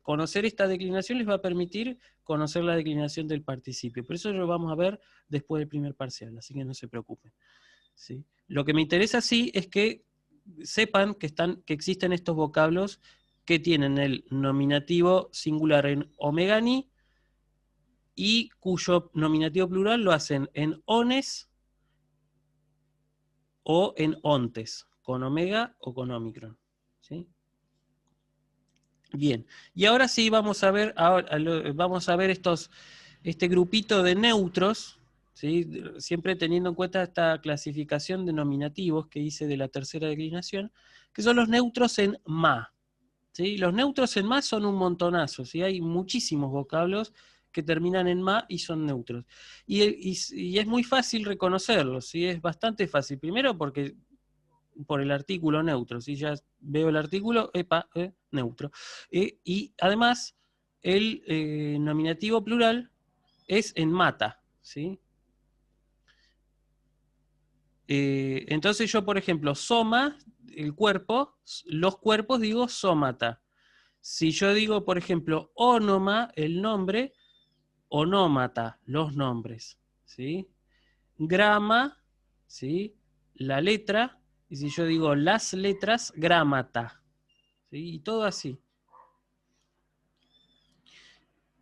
conocer esta declinación les va a permitir conocer la declinación del participio. Pero eso lo vamos a ver después del primer parcial, así que no se preocupen, ¿sí? Lo que me interesa sí es que sepan que existen estos vocablos que tienen el nominativo singular en omegani y cuyo nominativo plural lo hacen en ones o en ontes, con omega o con omicron, ¿sí? Bien, y ahora sí vamos a ver este grupito de neutros, ¿sí? Siempre teniendo en cuenta esta clasificación de nominativos que hice de la tercera declinación, que son los neutros en ma, ¿sí? Los neutros en ma son un montonazo, ¿sí? Hay muchísimos vocablos que terminan en ma y son neutros. Y es muy fácil reconocerlos, ¿sí? Es bastante fácil. Primero porque por el artículo neutro, si ya veo el artículo, neutro. Y además, el nominativo plural es en mata, ¿sí? Entonces yo, por ejemplo, soma, el cuerpo, los cuerpos digo sómata. Si yo digo, por ejemplo, onoma, el nombre, onómata, los nombres, ¿sí? Grama, ¿sí? La letra, y si yo digo las letras, grámata, ¿sí? Y todo así.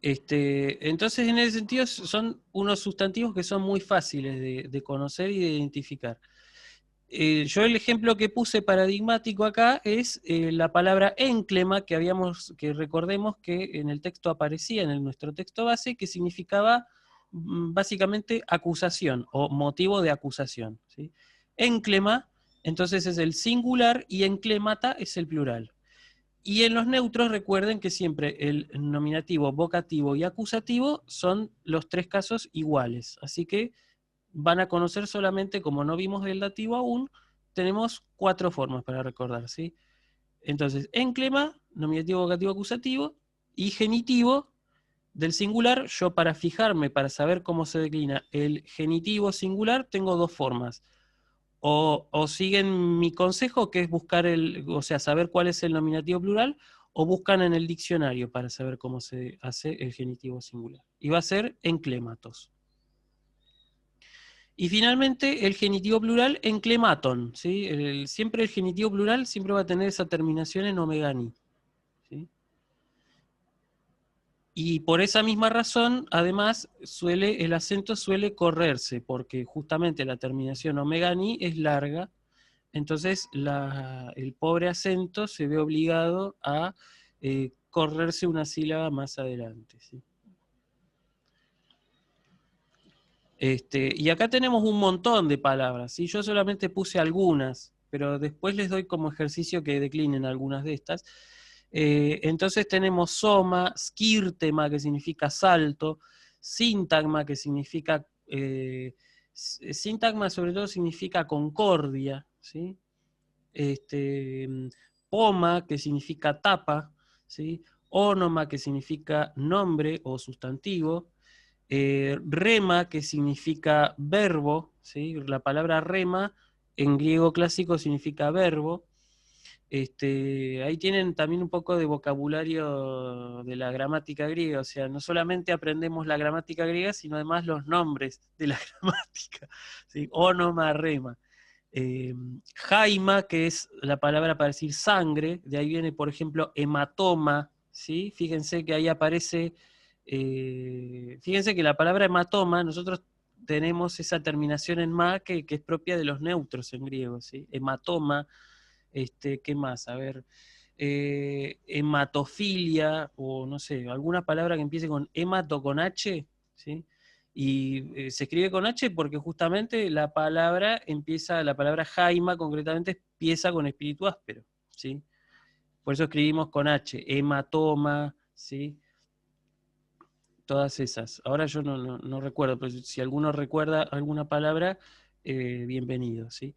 Entonces, en ese sentido, son unos sustantivos que son muy fáciles de conocer y de identificar. Yo el ejemplo que puse paradigmático acá es la palabra énclema, que recordemos que en el texto aparecía, en nuestro texto base, que significaba básicamente acusación o motivo de acusación, ¿sí? Énclema, entonces es el singular y enclemata es el plural. Y en los neutros recuerden que siempre el nominativo, vocativo y acusativo son los tres casos iguales. Así que van a conocer solamente, como no vimos del dativo aún, tenemos 4 formas para recordar, ¿sí? Entonces, énclema, nominativo, vocativo, acusativo, y genitivo del singular, yo para fijarme, para saber cómo se declina el genitivo singular, tengo 2 formas. O siguen mi consejo, que es buscar saber cuál es el nominativo plural, o buscan en el diccionario para saber cómo se hace el genitivo singular. Y va a ser enclematos. Y finalmente el genitivo plural enclematon, ¿sí? Siempre el genitivo plural siempre va a tener esa terminación en omegani, ¿sí? Y por esa misma razón, además, el acento suele correrse, porque justamente la terminación omegani es larga, entonces el pobre acento se ve obligado a correrse una sílaba más adelante, ¿sí? Y acá tenemos un montón de palabras, ¿sí? Yo solamente puse algunas, pero después les doy como ejercicio que declinen algunas de estas. Entonces tenemos soma, skirtema, que significa salto, sintagma, que significa, sintagma sobre todo significa concordia, ¿sí? Poma, que significa tapa, ¿sí? Ónoma, que significa nombre o sustantivo, rema, que significa verbo, ¿sí? La palabra rema en griego clásico significa verbo. Ahí tienen también un poco de vocabulario de la gramática griega, o sea, no solamente aprendemos la gramática griega, sino además los nombres de la gramática, ¿sí? Ónoma, rema. Jaima, que es la palabra para decir sangre, de ahí viene, por ejemplo, hematoma, ¿sí? Fíjense que ahí aparece, fíjense que la palabra hematoma, nosotros tenemos esa terminación en ma que es propia de los neutros en griego, ¿sí? Hematoma, ¿qué más? A ver, hematofilia, o no sé, alguna palabra que empiece con hemato con H, ¿sí? Y se escribe con H porque justamente la palabra jaima concretamente empieza con espíritu áspero, ¿sí? Por eso escribimos con H, hematoma, ¿sí? Todas esas. Ahora yo no recuerdo, pero si alguno recuerda alguna palabra, bienvenido, ¿sí?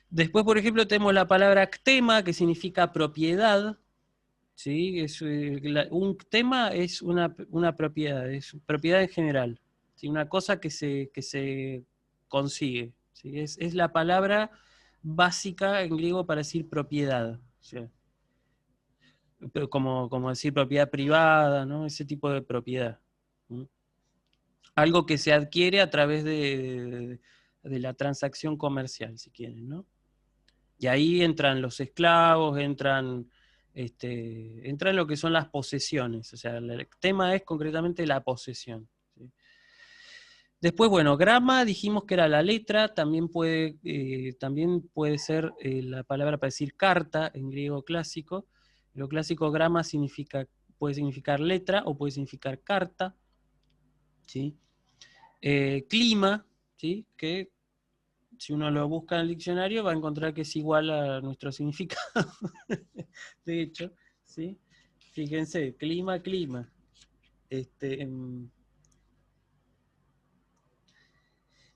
Después, por ejemplo, tenemos la palabra ctema, que significa propiedad, ¿sí? Un tema es una propiedad, es propiedad en general, ¿sí? Una cosa que se consigue, ¿sí? Es la palabra básica en griego para decir propiedad, ¿sí? Pero como decir propiedad privada, ¿no? Ese tipo de propiedad, ¿sí? Algo que se adquiere a través de la transacción comercial, si quieren, ¿no? Y ahí entran los esclavos, entran lo que son las posesiones. O sea, el tema es concretamente la posesión, ¿sí? Después, bueno, grama, dijimos que era la letra, también puede ser la palabra para decir carta en griego clásico. En lo clásico, grama puede significar letra o puede significar carta, ¿sí? Clima, ¿sí? Que si uno lo busca en el diccionario va a encontrar que es igual a nuestro significado. De hecho, ¿sí? Fíjense, clima.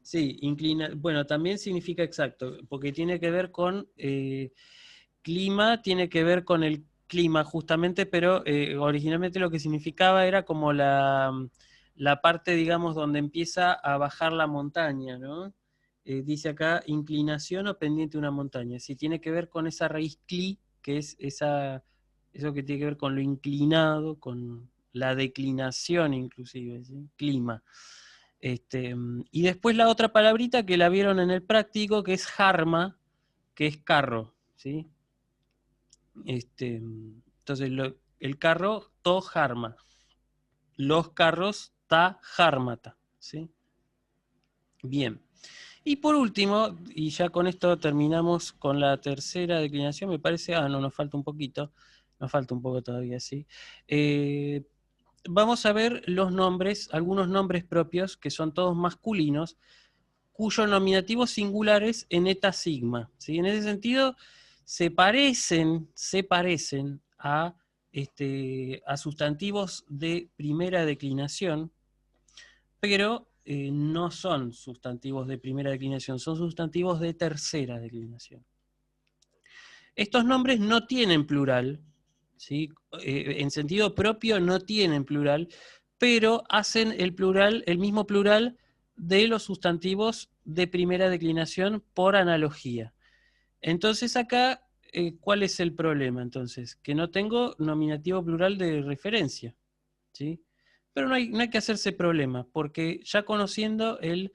Sí, bueno, también significa exacto, porque tiene que ver con clima, tiene que ver con el clima justamente, pero originalmente lo que significaba era como la parte, digamos, donde empieza a bajar la montaña, ¿no? Dice acá, inclinación o pendiente de una montaña. Si tiene que ver con esa raíz cli, que es eso que tiene que ver con lo inclinado, con la declinación inclusive, ¿sí? Clima. Y después la otra palabrita que la vieron en el práctico, que es jarma, que es carro, ¿sí? Entonces, el carro, to jarma. Los carros, ta jarmata, ¿sí? Bien. Y por último, y ya con esto terminamos con la tercera declinación, me parece, no, nos falta un poquito, nos falta un poco todavía, sí. Vamos a ver los nombres, algunos nombres propios, que son todos masculinos, cuyos nominativos singulares en eta sigma, ¿sí? En ese sentido, se parecen a sustantivos de primera declinación, pero no son sustantivos de primera declinación, son sustantivos de tercera declinación. Estos nombres no tienen plural, ¿sí? En sentido propio no tienen plural, pero hacen el mismo plural de los sustantivos de primera declinación por analogía. Entonces acá, ¿cuál es el problema? Entonces, que no tengo nominativo plural de referencia, ¿sí? Pero no hay que hacerse problema, porque ya conociendo el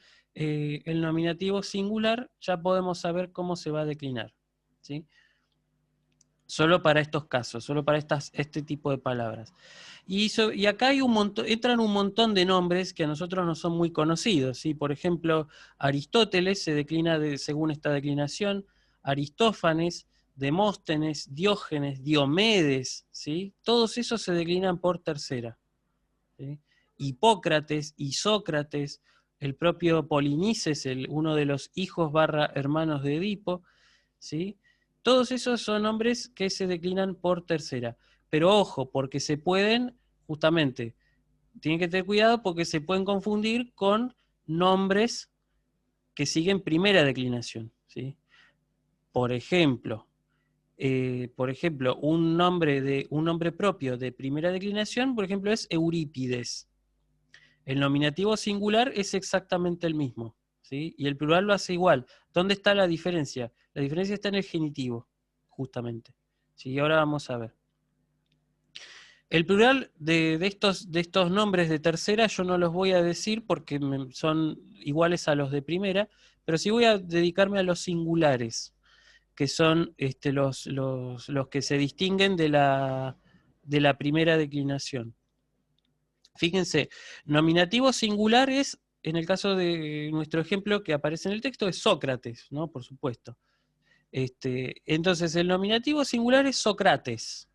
nominativo singular, ya podemos saber cómo se va a declinar, ¿sí? Solo para estos casos, solo para este tipo de palabras. Y acá hay entran un montón de nombres que a nosotros no son muy conocidos, ¿sí? Por ejemplo, Aristóteles se declina según esta declinación, Aristófanes, Demóstenes, Diógenes, Diomedes, ¿sí? Todos esos se declinan por tercera, ¿sí? Hipócrates, Isócrates, el propio Polinices, uno de los hijos / hermanos de Edipo, ¿sí? Todos esos son nombres que se declinan por tercera. Pero ojo, porque se pueden, justamente, tienen que tener cuidado porque se pueden confundir con nombres que siguen primera declinación, ¿sí? Por ejemplo, un nombre propio de primera declinación, por ejemplo, es Eurípides. El nominativo singular es exactamente el mismo, ¿sí? Y el plural lo hace igual. ¿Dónde está la diferencia? La diferencia está en el genitivo, justamente. ¿Sí? Y ahora vamos a ver. El plural de estos nombres de tercera yo no los voy a decir porque son iguales a los de primera, pero sí voy a dedicarme a los singulares, que son los que se distinguen de la primera declinación. Fíjense, nominativo singular es, en el caso de nuestro ejemplo que aparece en el texto, es Sócrates, ¿no? Por supuesto. Entonces, el nominativo singular es Sócrates,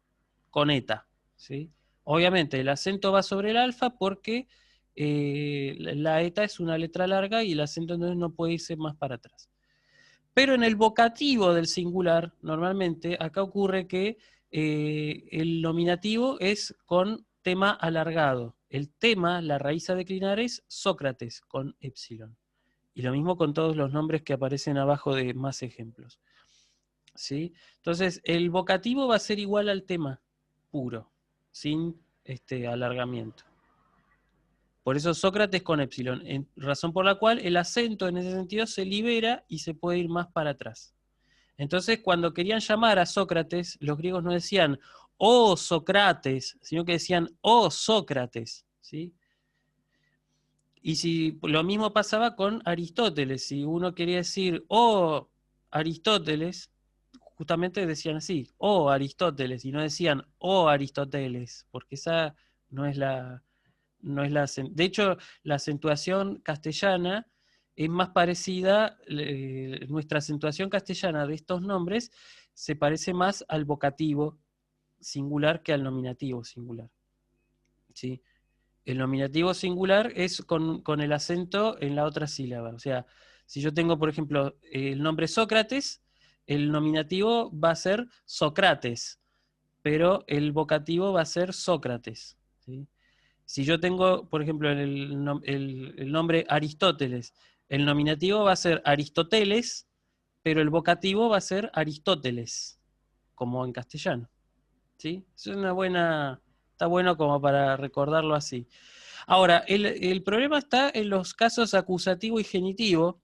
con eta, ¿sí? Obviamente, el acento va sobre el alfa porque la eta es una letra larga y el acento entonces no puede irse más para atrás. Pero en el vocativo del singular, normalmente, acá ocurre que el nominativo es con tema alargado. El tema, la raíz a declinar es Sócrates, con épsilon. Y lo mismo con todos los nombres que aparecen abajo de más ejemplos. ¿Sí? Entonces, el vocativo va a ser igual al tema puro, sin alargamiento. Por eso Sócrates con épsilon, razón por la cual el acento en ese sentido se libera y se puede ir más para atrás. Entonces, cuando querían llamar a Sócrates, los griegos no decían «Oh Sócrates», sino que decían «Oh Sócrates», ¿sí? Y si lo mismo pasaba con Aristóteles, si uno quería decir «Oh Aristóteles», justamente decían así, «Oh Aristóteles», y no decían «Oh Aristóteles», porque esa no es la... De hecho, la acentuación castellana es más parecida, nuestra acentuación castellana de estos nombres se parece más al vocativo singular que al nominativo singular. ¿Sí? El nominativo singular es con el acento en la otra sílaba. O sea, si yo tengo, por ejemplo, el nombre Sócrates, el nominativo va a ser Sócrates, pero el vocativo va a ser Sócrates. ¿Sí? Si yo tengo, por ejemplo, el nombre Aristóteles, el nominativo va a ser Aristoteles, pero el vocativo va a ser Aristóteles, como en castellano. ¿Sí? Es una buena, está bueno como para recordarlo así. Ahora, el problema está en los casos acusativo y genitivo.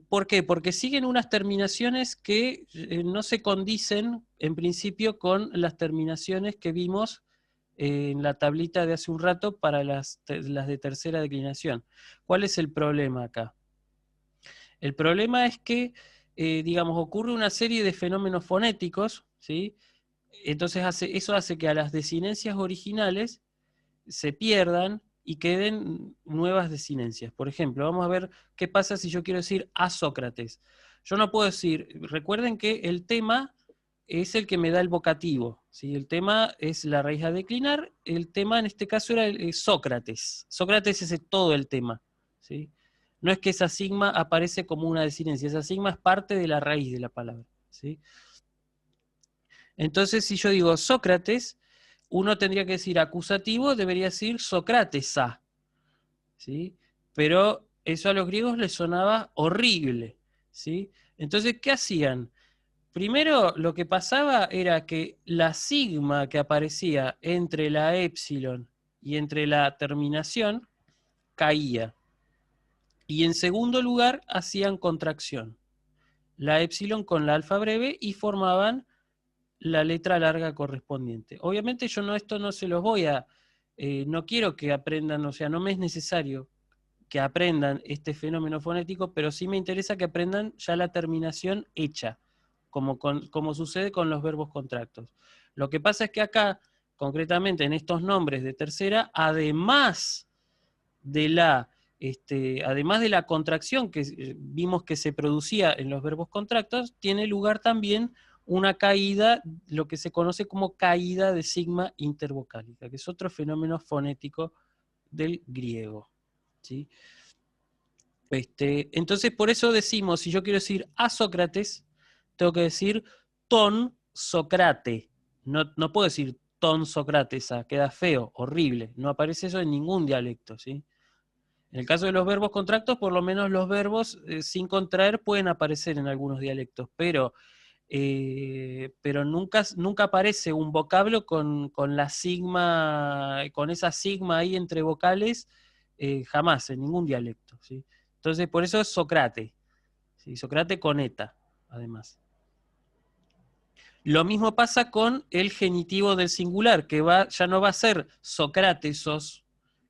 ¿Por qué? Porque siguen unas terminaciones que no se condicen, en principio, con las terminaciones que vimos en la tablita de hace un rato para las de tercera declinación. ¿Cuál es el problema acá? El problema es que, digamos, ocurre una serie de fenómenos fonéticos, ¿sí? Entonces eso hace que a las desinencias originales se pierdan y queden nuevas desinencias. Por ejemplo, vamos a ver qué pasa si yo quiero decir a Sócrates. Yo no puedo decir, recuerden que el tema es el que me da el vocativo, ¿sí? El tema es la raíz a declinar, el tema en este caso era Sócrates. Sócrates es todo el tema, ¿sí? No es que esa sigma aparece como una desinencia, esa sigma es parte de la raíz de la palabra, ¿sí? Entonces, si yo digo Sócrates, uno tendría que decir acusativo, debería decir Socratesa, ¿sí? Pero eso a los griegos les sonaba horrible, ¿sí? Entonces, ¿qué hacían? Primero, lo que pasaba era que la sigma que aparecía entre la épsilon y entre la terminación caía. Y en segundo lugar, hacían contracción. La épsilon con la alfa breve y formaban la letra larga correspondiente. Obviamente yo esto no se los voy a... no quiero que aprendan, o sea, no me es necesario que aprendan este fenómeno fonético, pero sí me interesa que aprendan ya la terminación hecha, como sucede con los verbos contractos. Lo que pasa es que acá, concretamente en estos nombres de tercera, además de la contracción que vimos que se producía en los verbos contractos, tiene lugar también una caída, lo que se conoce como caída de sigma intervocálica, que es otro fenómeno fonético del griego, ¿sí? Entonces, por eso decimos, si yo quiero decir a Sócrates, tengo que decir ton Socrate. No puedo decir ton Sócrates, queda feo, horrible. No aparece eso en ningún dialecto, ¿sí? En el caso de los verbos contractos, por lo menos los verbos sin contraer pueden aparecer en algunos dialectos, pero nunca aparece un vocablo con la sigma, con esa sigma ahí entre vocales, jamás, en ningún dialecto, ¿sí? Entonces, por eso es Sócrate, ¿sí? Sócrate con eta, además. Lo mismo pasa con el genitivo del singular, que ya no va a ser Sócratesos,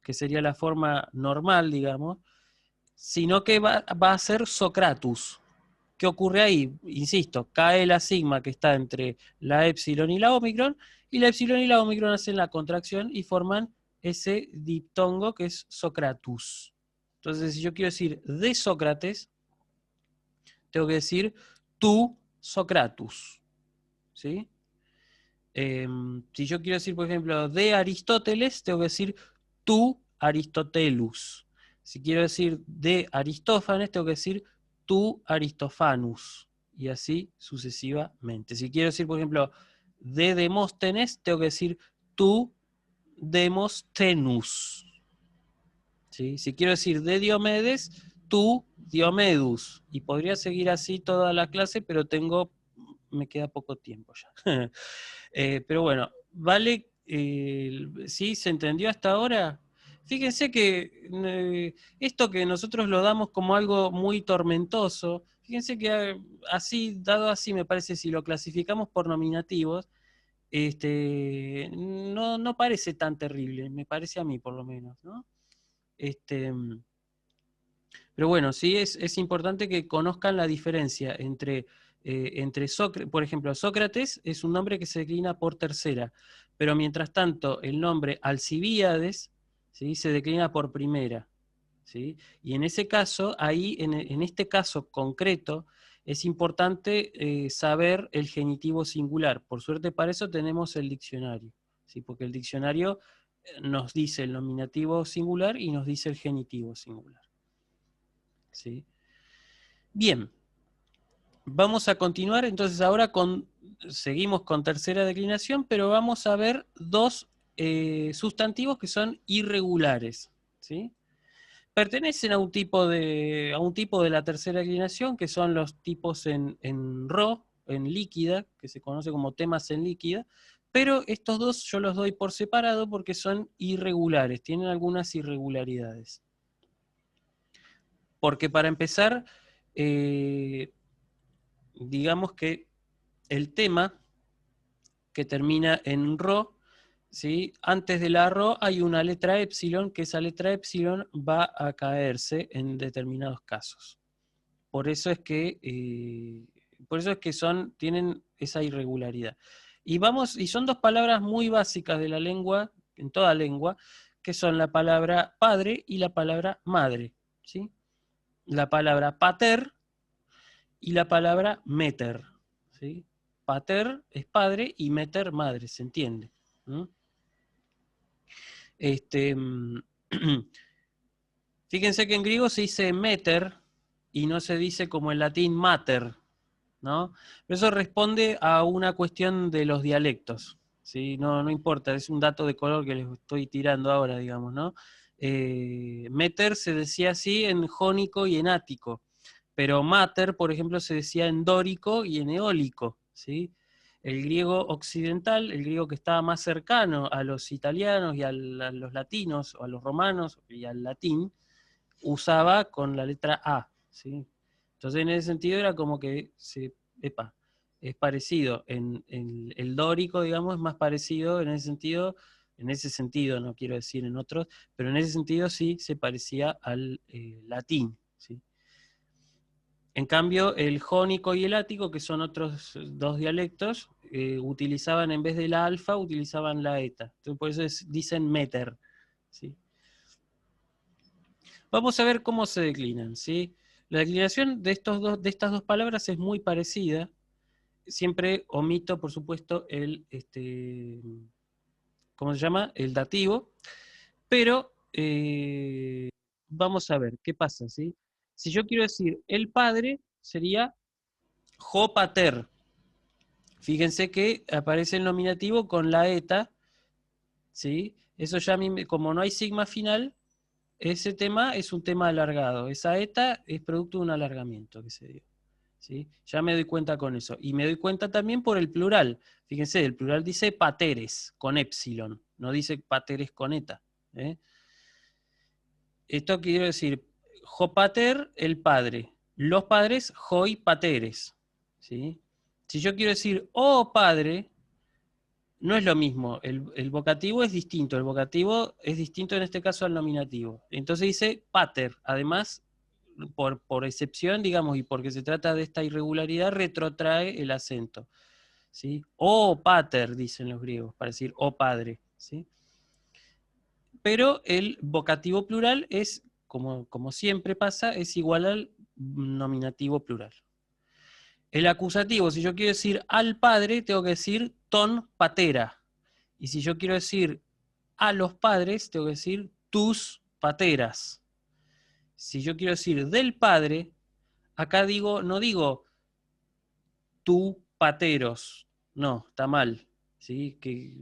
que sería la forma normal, digamos, sino que va a ser Socratus. ¿Qué ocurre ahí? Insisto, cae la sigma que está entre la épsilon y la ómicron, y la épsilon y la ómicron hacen la contracción y forman ese diptongo que es Socratus. Entonces, si yo quiero decir de Sócrates, tengo que decir tu Socratus, ¿sí? Si yo quiero decir, por ejemplo, de Aristóteles, tengo que decir tu Aristotelus. Si quiero decir de Aristófanes, tengo que decir tu Aristofanus. Y así sucesivamente. Si quiero decir, por ejemplo, de Demóstenes, tengo que decir tu Demóstenus. ¿Sí? Si quiero decir de Diomedes, tu Diomedus. Y podría seguir así toda la clase, pero me queda poco tiempo ya. Pero bueno, vale, ¿sí? ¿Se entendió hasta ahora? Fíjense que esto que nosotros lo damos como algo muy tormentoso, fíjense que así, dado así, me parece, si lo clasificamos por nominativos, no parece tan terrible, me parece a mí por lo menos, ¿no? Pero bueno, sí es importante que conozcan la diferencia entre Sócrates, por ejemplo, Sócrates es un nombre que se declina por tercera, pero mientras tanto el nombre Alcibíades, ¿sí?, se declina por primera, ¿sí? Y en ese caso, ahí, en este caso concreto, es importante saber el genitivo singular. Por suerte para eso tenemos el diccionario, ¿sí? Porque el diccionario nos dice el nominativo singular y nos dice el genitivo singular. ¿Sí? Bien, vamos a continuar entonces ahora seguimos con tercera declinación, pero vamos a ver dos sustantivos que son irregulares, ¿sí? Pertenecen a un tipo de la tercera declinación, que son los tipos en ro, en líquida, que se conoce como temas en líquida, pero estos dos yo los doy por separado porque son irregulares, tienen algunas irregularidades. Porque para empezar, digamos que el tema que termina en ro, ¿sí?, antes de la ro hay una letra épsilon, que esa letra épsilon va a caerse en determinados casos. Por eso es que, tienen esa irregularidad. Y son dos palabras muy básicas de la lengua, en toda lengua, que son la palabra padre y la palabra madre, ¿sí? La palabra pater y la palabra meter, ¿sí? Pater es padre y meter madre, ¿se entiende? ¿Mm? Fíjense que en griego se dice meter y no se dice como en latín mater, ¿no? Pero eso responde a una cuestión de los dialectos, ¿sí? No importa, es un dato de color que les estoy tirando ahora, digamos, ¿no? Meter se decía así en jónico y en ático, pero mater, por ejemplo, se decía en dórico y en eólico, ¿sí? El griego occidental, el griego que estaba más cercano a los italianos y a los latinos, o a los romanos y al latín, usaba con la letra A, ¿sí? Entonces en ese sentido era como que es parecido. En el dórico, digamos, es más parecido en ese sentido, no quiero decir en otros, pero en ese sentido sí se parecía al latín, ¿sí? En cambio, el jónico y el ático, que son otros dos dialectos, utilizaban en vez de la alfa, utilizaban la eta. Entonces, por eso dicen meter, ¿sí? Vamos a ver cómo se declinan, ¿sí? La declinación de estas dos palabras es muy parecida. Siempre omito, por supuesto, ¿cómo se llama? El dativo. Pero vamos a ver qué pasa, ¿sí? Si yo quiero decir el padre, sería ho pater. Fíjense que aparece el nominativo con la eta, ¿sí? Eso ya a mí, como no hay sigma final, ese tema es un tema alargado. Esa eta es producto de un alargamiento que se dio, ¿sí? Ya me doy cuenta con eso. Y me doy cuenta también por el plural. Fíjense, el plural dice pateres, con épsilon, no dice pateres con eta, ¿eh? Esto quiero decir, ho pater, el padre. Los padres, hoi pateres, ¿sí? Si yo quiero decir oh padre, no es lo mismo. El vocativo es distinto. El vocativo es distinto en este caso al nominativo. Entonces dice pater. Además, por excepción, digamos, y porque se trata de esta irregularidad, retrotrae el acento, ¿sí? Oh pater, dicen los griegos, para decir oh padre, ¿sí? Pero el vocativo plural es, como siempre pasa, es igual al nominativo plural. El acusativo, si yo quiero decir al padre, tengo que decir ton patera. Y si yo quiero decir a los padres, tengo que decir tus pateras. Si yo quiero decir del padre, acá no digo tu pateros. No, está mal, ¿sí?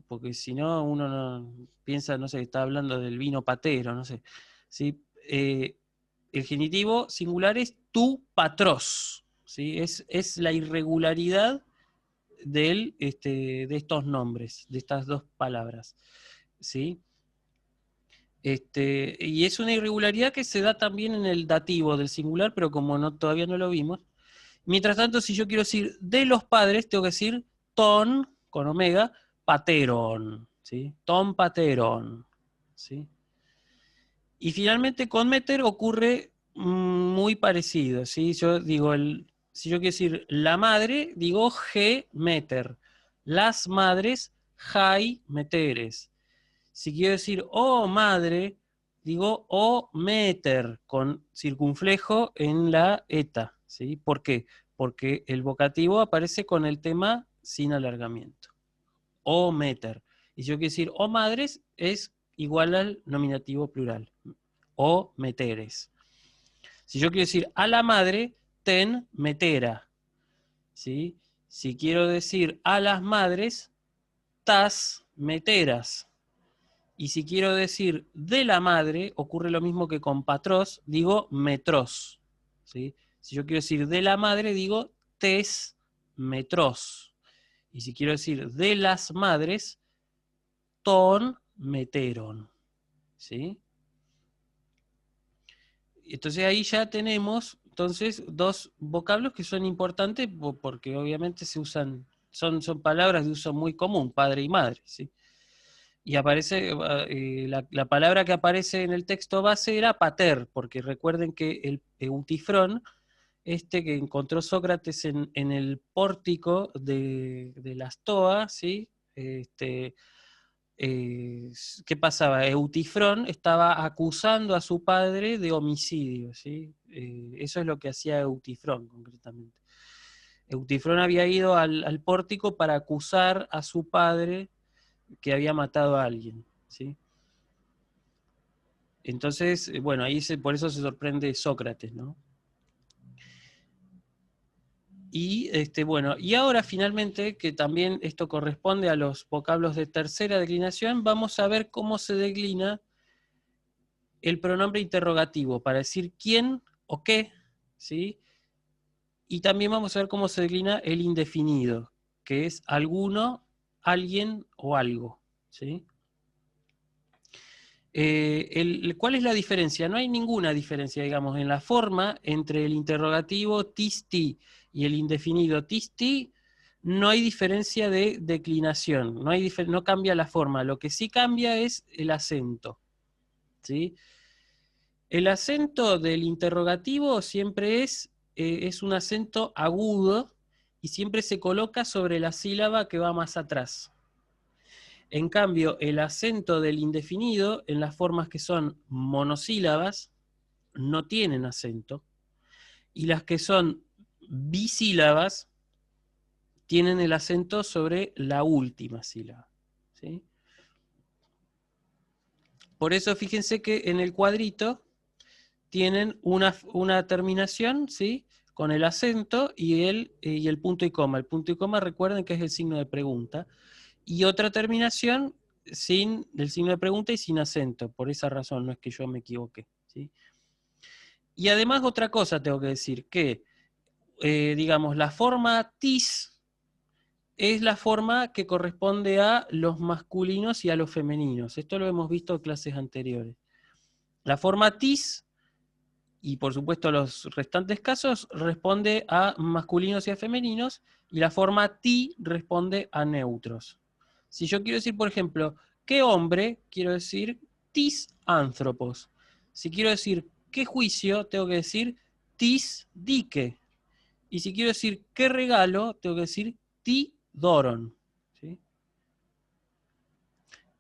Porque si no, uno no piensa, no sé, está hablando del vino patero, no sé, ¿sí? El genitivo singular es tu patros, ¿sí? Es la irregularidad de estos nombres, de estas dos palabras, ¿sí? Y es una irregularidad que se da también en el dativo del singular, pero como todavía no lo vimos. Mientras tanto, si yo quiero decir de los padres, tengo que decir ton, con omega, pateron, ¿sí? Ton pateron, ¿sí? Y finalmente con meter ocurre muy parecido, ¿sí? Yo digo, si yo quiero decir la madre, digo ge meter. Las madres, jai meteres. Si quiero decir oh madre, digo o meter, con circunflejo en la eta, ¿sí? ¿Por qué? Porque el vocativo aparece con el tema sin alargamiento. O meter. Y si yo quiero decir o madres, es igual al nominativo plural. O meteres. Si yo quiero decir a la madre, ten metera, ¿sí? Si quiero decir a las madres, tas meteras. Y si quiero decir de la madre, ocurre lo mismo que con patros, digo metros, ¿sí? Si yo quiero decir de la madre, digo tes metros. Y si quiero decir de las madres, ton meteron, ¿sí? Entonces ahí ya tenemos dos vocablos que son importantes porque obviamente se usan, son palabras de uso muy común, padre y madre, ¿sí? Y aparece, la palabra que aparece en el texto base era pater, porque recuerden que el eutifrón, que encontró Sócrates en el pórtico de la Stoa, ¿sí? ¿Qué pasaba? Eutifrón estaba acusando a su padre de homicidio, ¿sí? Eso es lo que hacía Eutifrón, concretamente. Eutifrón había ido al pórtico para acusar a su padre que había matado a alguien, ¿sí? Entonces, bueno, ahí por eso se sorprende Sócrates, ¿no? Y bueno, y ahora finalmente, que también esto corresponde a los vocablos de tercera declinación, vamos a ver cómo se declina el pronombre interrogativo para decir quién o qué, ¿sí? Y también vamos a ver cómo se declina el indefinido, que es alguno, alguien o algo, ¿sí? ¿Cuál es la diferencia? No hay ninguna diferencia, digamos, en la forma entre el interrogativo tisti y el indefinido tisti. No hay diferencia de declinación, no cambia la forma. Lo que sí cambia es el acento, ¿sí? El acento del interrogativo siempre es un acento agudo y siempre se coloca sobre la sílaba que va más atrás. En cambio, el acento del indefinido, en las formas que son monosílabas, no tienen acento. Y las que son bisílabas, tienen el acento sobre la última sílaba, ¿sí? Por eso fíjense que en el cuadrito tienen una terminación, ¿sí?, con el acento y el punto y coma. El punto y coma, recuerden que es el signo de pregunta. Y otra terminación sin el signo de pregunta y sin acento. Por esa razón, no es que yo me equivoqué, ¿sí? Y además otra cosa tengo que decir, que digamos, la forma tis es la forma que corresponde a los masculinos y a los femeninos. Esto lo hemos visto en clases anteriores. La forma tis, y por supuesto los restantes casos, responde a masculinos y a femeninos, y la forma ti responde a neutros. Si yo quiero decir, por ejemplo, ¿qué hombre? Quiero decir tis anthropos. Si quiero decir ¿qué juicio? Tengo que decir tis dike. Y si quiero decir ¿qué regalo? Tengo que decir ti doron. ¿Sí?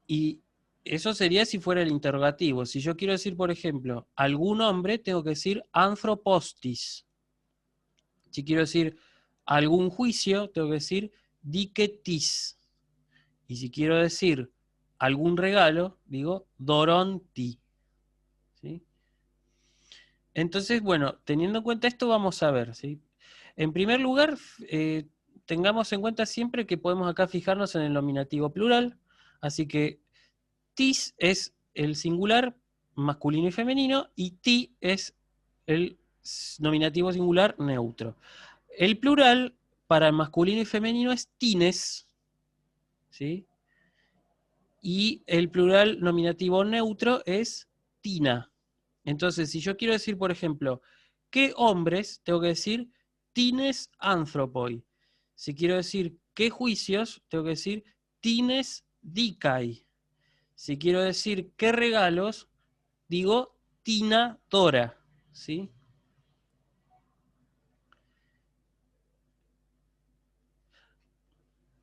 Y eso sería si fuera el interrogativo. Si yo quiero decir, por ejemplo, algún hombre, tengo que decir anthropostis. Si quiero decir algún juicio, tengo que decir diketis. Y si quiero decir algún regalo, digo doronti. ¿Sí? Entonces, bueno, teniendo en cuenta esto, vamos a ver, ¿sí? En primer lugar, tengamos en cuenta siempre que podemos acá fijarnos en el nominativo plural, así que tis es el singular masculino y femenino, y ti es el nominativo singular neutro. El plural para el masculino y femenino es tines, ¿sí? Y el plural nominativo neutro es tina. Entonces, si yo quiero decir, por ejemplo, ¿qué hombres? Tengo que decir tines anthropoi. Si quiero decir ¿qué juicios? Tengo que decir tines dicai. Si quiero decir ¿qué regalos? Digo tina dora. ¿Sí?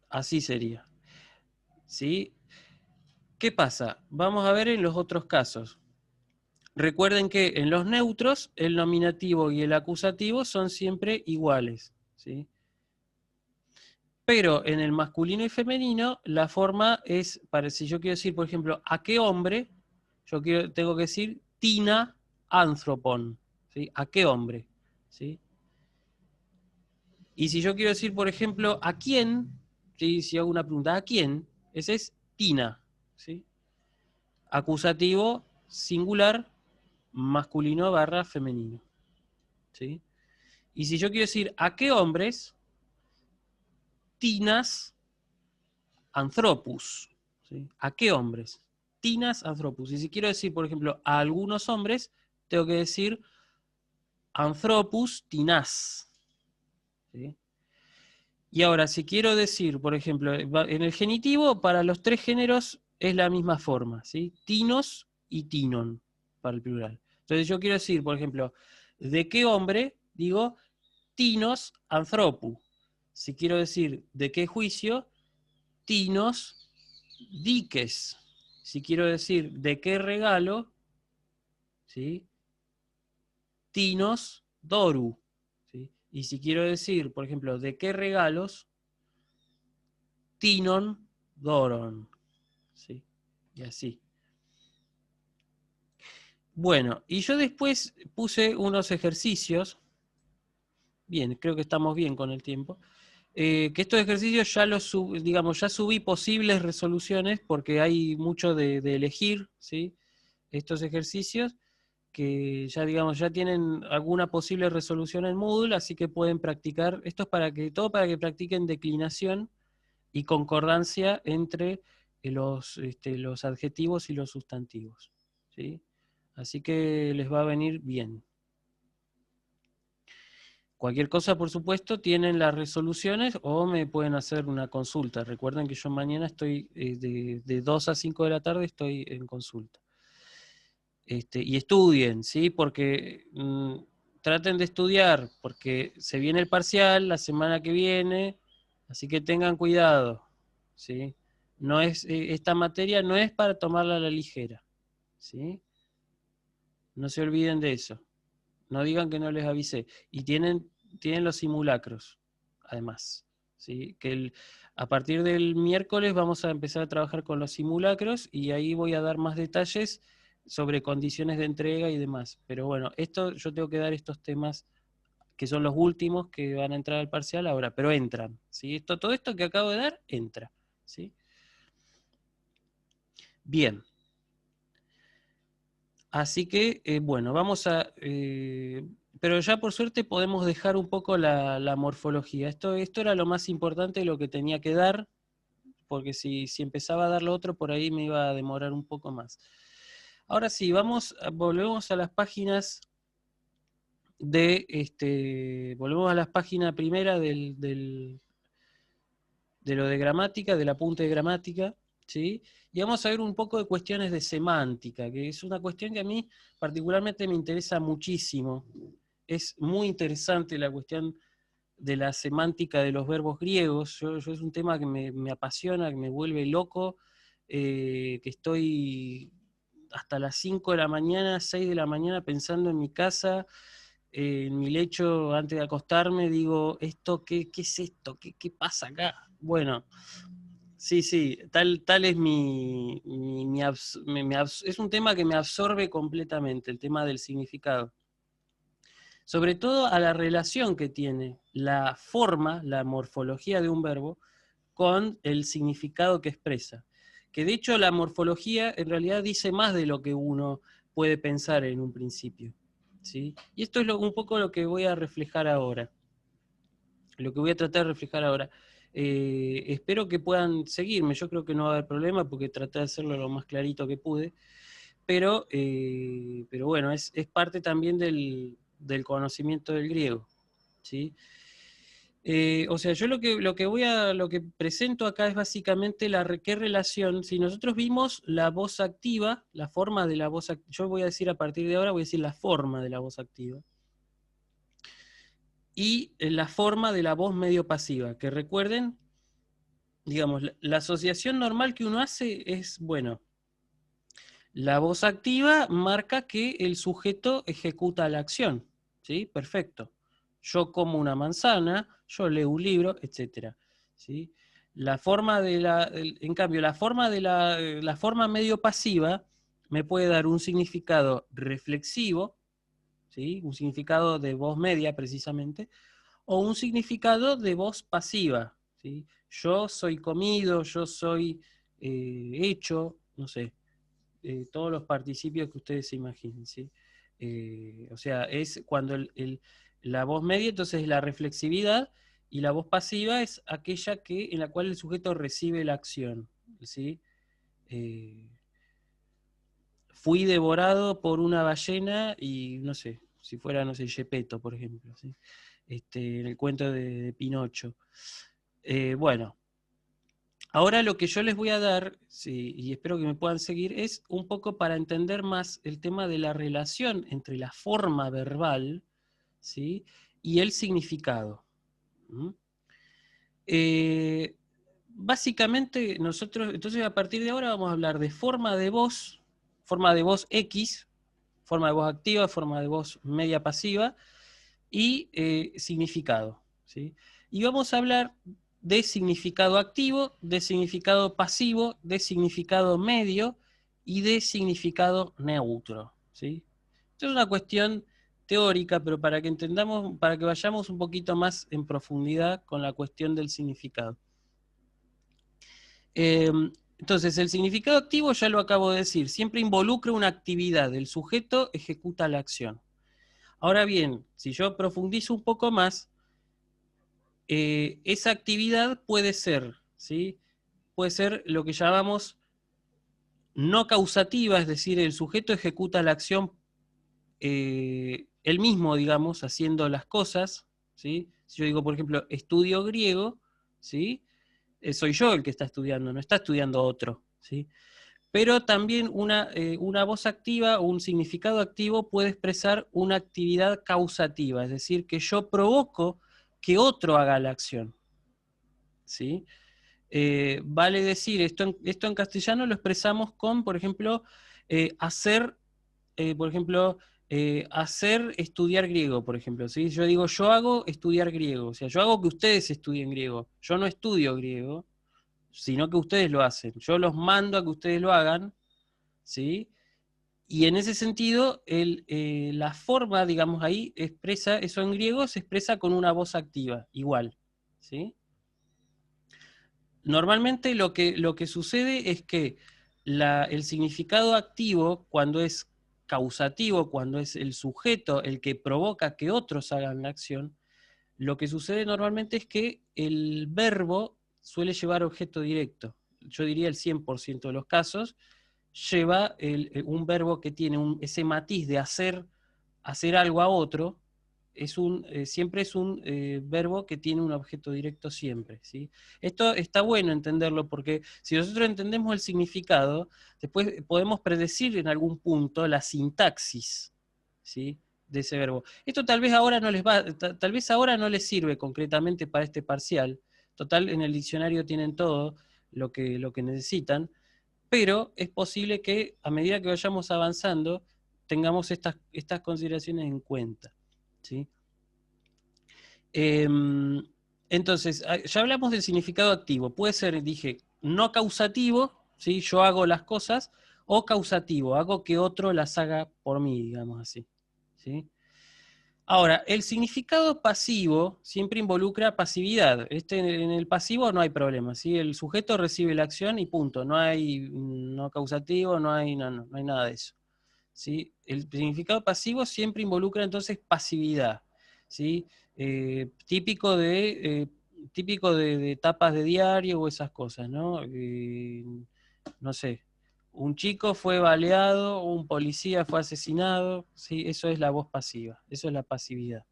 Así sería. ¿Sí? ¿Qué pasa? Vamos a ver en los otros casos. Recuerden que en los neutros el nominativo y el acusativo son siempre iguales, ¿sí? Pero en el masculino y femenino la forma es, si yo quiero decir, por ejemplo, ¿a qué hombre? Tengo que decir tina anthropon, ¿sí? ¿A qué hombre? ¿Sí? Y si yo quiero decir, por ejemplo, ¿a quién? ¿Sí? Si hago una pregunta, ¿a quién? Ese es tina, ¿sí? Acusativo singular masculino / femenino. ¿Sí? Y si yo quiero decir ¿a qué hombres? Tinas anthropus. ¿Sí? ¿A qué hombres? Tinas anthropus. Y si quiero decir, por ejemplo, a algunos hombres, tengo que decir anthropus tinas. ¿Sí? Y ahora, si quiero decir, por ejemplo, en el genitivo, para los tres géneros es la misma forma, ¿sí? Tinos y tinon, para el plural. Entonces yo quiero decir, por ejemplo, ¿de qué hombre? Digo, tinos anthropu. Si quiero decir, ¿de qué juicio? Tinos diques. Si quiero decir, ¿de qué regalo? ¿Sí? Tinos doru. ¿Sí? Y si quiero decir, por ejemplo, ¿de qué regalos? Tinon doron. ¿Sí? Y así. Bueno, y yo después puse unos ejercicios. Bien, creo que estamos bien con el tiempo. Que estos ejercicios ya ya subí posibles resoluciones porque hay mucho de elegir, ¿sí? Estos ejercicios que ya ya tienen alguna posible resolución en Moodle, así que pueden practicar. Esto es todo para que practiquen declinación y concordancia entre los adjetivos y los sustantivos, ¿sí? Así que les va a venir bien. Cualquier cosa, por supuesto, tienen las resoluciones o me pueden hacer una consulta. Recuerden que yo mañana estoy de 2 a 5 de la tarde estoy en consulta. Y estudien, ¿sí? Porque traten de estudiar, porque se viene el parcial la semana que viene, así que tengan cuidado, ¿sí? No es, esta materia no es para tomarla a la ligera, ¿sí? No se olviden de eso. No digan que no les avisé. Y tienen los simulacros, además, ¿sí? A partir del miércoles vamos a empezar a trabajar con los simulacros y ahí voy a dar más detalles sobre condiciones de entrega y demás. Pero bueno, esto yo tengo que dar estos temas que son los últimos que van a entrar al parcial ahora, pero entran, ¿sí? Todo esto que acabo de dar, entra, ¿sí? Bien. Así que, bueno, vamos a... pero ya por suerte podemos dejar un poco la morfología. Esto era lo más importante, lo que tenía que dar, porque si empezaba a dar lo otro, por ahí me iba a demorar un poco más. Ahora sí, volvemos a las páginas volvemos a la página primera de lo de gramática, del apunte de gramática, ¿sí? Y vamos a ver un poco de cuestiones de semántica, que es una cuestión que a mí particularmente me interesa muchísimo. Es muy interesante la cuestión de la semántica de los verbos griegos. Es un tema que me apasiona, que me vuelve loco, que estoy hasta las 5 de la mañana, 6 de la mañana pensando en mi casa, en mi lecho antes de acostarme, digo, ¿qué es esto? ¿Qué pasa acá? Bueno, sí, tal es es un tema que me absorbe completamente, el tema del significado. Sobre todo a la relación que tiene la forma, la morfología de un verbo, con el significado que expresa. Que de hecho la morfología en realidad dice más de lo que uno puede pensar en un principio, ¿sí? Y esto es un poco lo que voy a reflejar ahora. Lo que voy a tratar de reflejar ahora. Espero que puedan seguirme, yo creo que no va a haber problema porque traté de hacerlo lo más clarito que pude, pero bueno, es parte también del conocimiento del griego, ¿sí? O sea, yo lo que presento acá es básicamente qué relación, si nosotros vimos la voz activa, la forma de la voz activa, yo voy a decir a partir de ahora, voy a decir la forma de la voz activa, y la forma de la voz medio pasiva, que recuerden, digamos, la asociación normal que uno hace es, bueno, la voz activa marca que el sujeto ejecuta la acción, ¿sí? Perfecto. Yo como una manzana, yo leo un libro, etc. ¿Sí? En cambio, la forma medio pasiva me puede dar un significado reflexivo, ¿sí? Un significado de voz media precisamente, o un significado de voz pasiva, ¿sí? Yo soy comido, yo soy hecho, no sé, todos los participios que ustedes se imaginen, ¿sí? O sea, es cuando la voz media entonces es la reflexividad, y la voz pasiva es aquella en la cual el sujeto recibe la acción, ¿sí? Fui devorado por una ballena y no sé, si fuera, no sé, Gepetto, por ejemplo, ¿sí? En el cuento de Pinocho. Bueno, ahora lo que yo les voy a dar, sí, y espero que me puedan seguir, es un poco para entender más el tema de la relación entre la forma verbal, ¿sí?, y el significado. Básicamente nosotros, entonces a partir de ahora vamos a hablar de forma de voz X, forma de voz activa, forma de voz media pasiva, y significado, ¿sí? Y vamos a hablar de significado activo, de significado pasivo, de significado medio y de significado neutro, ¿sí? Esto es una cuestión teórica, pero para que entendamos, para que vayamos un poquito más en profundidad con la cuestión del significado. Entonces, el significado activo, ya lo acabo de decir, siempre involucra una actividad, el sujeto ejecuta la acción. Ahora bien, si yo profundizo un poco más, esa actividad puede ser, ¿sí?, puede ser lo que llamamos no causativa, es decir, el sujeto ejecuta la acción él mismo, digamos, haciendo las cosas, ¿sí? Si yo digo, por ejemplo, estudio griego, ¿sí?, soy yo el que está estudiando, no está estudiando otro, ¿sí? Pero también una voz activa o un significado activo puede expresar una actividad causativa, es decir, que yo provoco que otro haga la acción, ¿sí? Vale decir, esto en castellano lo expresamos con, por ejemplo, hacer estudiar griego, por ejemplo, ¿sí? Yo digo, yo hago estudiar griego, o sea, yo hago que ustedes estudien griego, yo no estudio griego, sino que ustedes lo hacen, yo los mando a que ustedes lo hagan, ¿sí? Y en ese sentido, la forma, digamos, ahí expresa, eso en griego se expresa con una voz activa, igual, ¿sí? Normalmente lo que sucede es que el significado activo, cuando es causativo, cuando es el sujeto el que provoca que otros hagan la acción, lo que sucede normalmente es que el verbo suele llevar objeto directo. Yo diría el 100% de los casos, lleva un verbo que tiene ese matiz de hacer algo a otro, siempre es un verbo que tiene un objeto directo siempre, ¿sí? Esto está bueno entenderlo porque si nosotros entendemos el significado, después podemos predecir en algún punto la sintaxis, ¿sí?, de ese verbo. Esto tal vez ahora no tal vez ahora no les sirve concretamente para este parcial. Total, en el diccionario tienen todo lo que necesitan, pero es posible que a medida que vayamos avanzando tengamos estas consideraciones en cuenta, ¿sí? Entonces, ya hablamos del significado activo. Puede ser, dije, no causativo, ¿sí?, yo hago las cosas, o causativo, hago que otro las haga por mí, digamos así, ¿sí? Ahora, el significado pasivo siempre involucra pasividad. En el pasivo no hay problema, ¿sí? El sujeto recibe la acción y punto. No hay no causativo, no hay nada de eso, ¿sí? El significado pasivo siempre involucra entonces pasividad, ¿sí? Típico de tapas de diario o esas cosas, ¿no? No sé, un chico fue baleado, un policía fue asesinado, ¿sí? Eso es la voz pasiva, eso es la pasividad.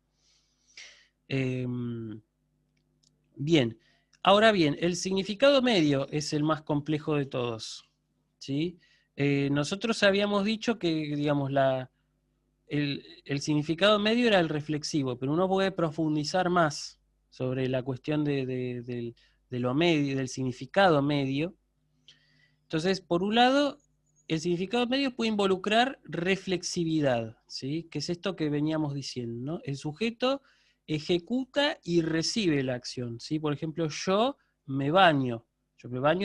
Bien, ahora bien, el significado medio es el más complejo de todos, ¿sí? Nosotros habíamos dicho que, digamos, el significado medio era el reflexivo, pero uno puede profundizar más sobre la cuestión de lo medio, del significado medio. Entonces, por un lado, el significado medio puede involucrar reflexividad, ¿sí?, que es esto que veníamos diciendo, ¿no? El sujeto ejecuta y recibe la acción, ¿sí? Por ejemplo, yo me baño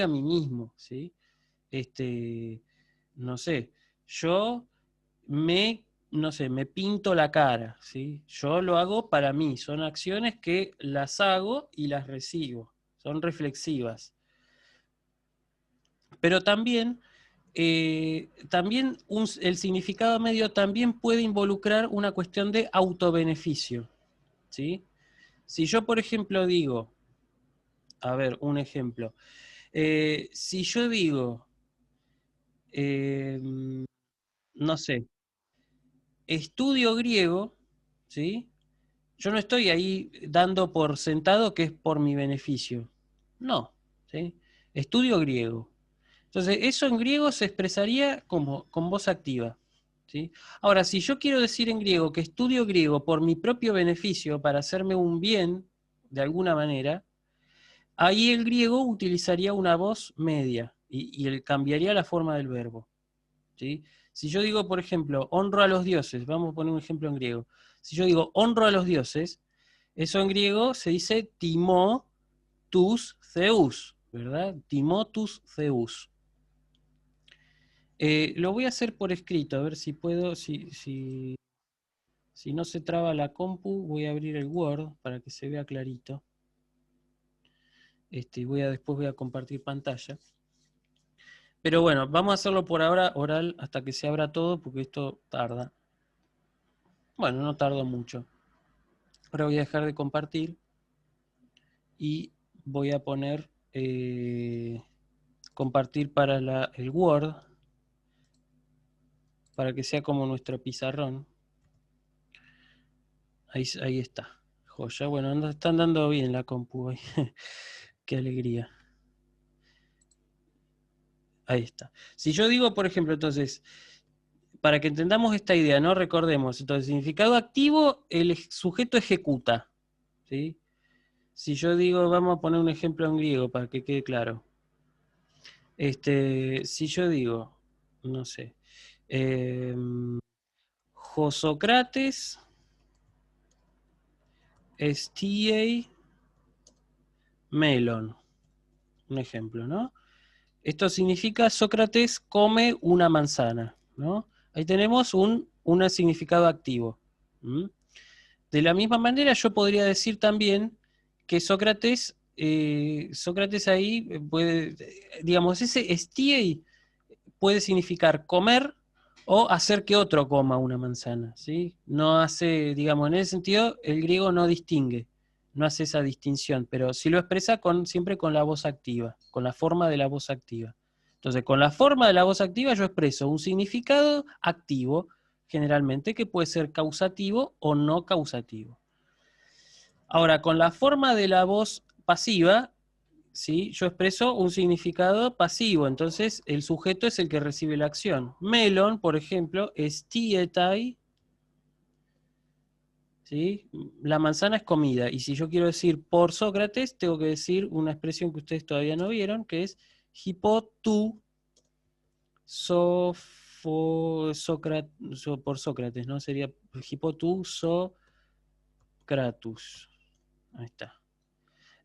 a mí mismo, ¿sí? No sé, yo no sé, me pinto la cara, ¿sí? Yo lo hago para mí, son acciones que las hago y las recibo, son reflexivas. Pero también, el significado medio también puede involucrar una cuestión de autobeneficio, ¿sí? Si yo, por ejemplo, digo, a ver, un ejemplo, si yo digo, no sé, estudio griego, ¿sí?, yo no estoy ahí dando por sentado que es por mi beneficio. No, ¿sí? Estudio griego. Entonces, eso en griego se expresaría como con voz activa, ¿sí? Ahora, si yo quiero decir en griego que estudio griego por mi propio beneficio, para hacerme un bien, de alguna manera, ahí el griego utilizaría una voz media y cambiaría la forma del verbo, ¿sí? Si yo digo, por ejemplo, honro a los dioses, vamos a poner un ejemplo en griego. Si yo digo honro a los dioses, eso en griego se dice timó tus Zeus, ¿verdad? Timó tus Zeus. Lo voy a hacer por escrito, a ver si puedo, si no se traba la compu, voy a abrir el Word para que se vea clarito. Después voy a compartir pantalla. Pero bueno, vamos a hacerlo por ahora oral hasta que se abra todo, porque esto tarda. Bueno, no tarda mucho. Ahora voy a dejar de compartir y voy a poner compartir para el Word, para que sea como nuestro pizarrón. Ahí está. Joya. Bueno, está andando bien la compu hoy. Qué alegría. Ahí está. Si yo digo, por ejemplo, entonces, para que entendamos esta idea, ¿no? Recordemos, entonces, significado activo, el sujeto ejecuta, ¿sí? Si yo digo, vamos a poner un ejemplo en griego para que quede claro. Si yo digo, no sé, Josócrates STA melon, un ejemplo, ¿no? Esto significa Sócrates come una manzana, ¿no? Ahí tenemos un significado activo. ¿Mm? De la misma manera yo podría decir también que Sócrates ahí puede, digamos, ese estiei puede significar comer o hacer que otro coma una manzana, ¿sí? No hace, digamos, en ese sentido, el griego no distingue, no hace esa distinción, pero sí lo expresa siempre con la voz activa, con la forma de la voz activa. Entonces, con la forma de la voz activa yo expreso un significado activo, generalmente, que puede ser causativo o no causativo. Ahora, con la forma de la voz pasiva, ¿sí? Yo expreso un significado pasivo, entonces el sujeto es el que recibe la acción. Melon, por ejemplo, es tietai, ¿sí? La manzana es comida, y si yo quiero decir por Sócrates, tengo que decir una expresión que ustedes todavía no vieron, que es hipotu por Sócrates, ¿no? Sería hipotu Socratus. Ahí está.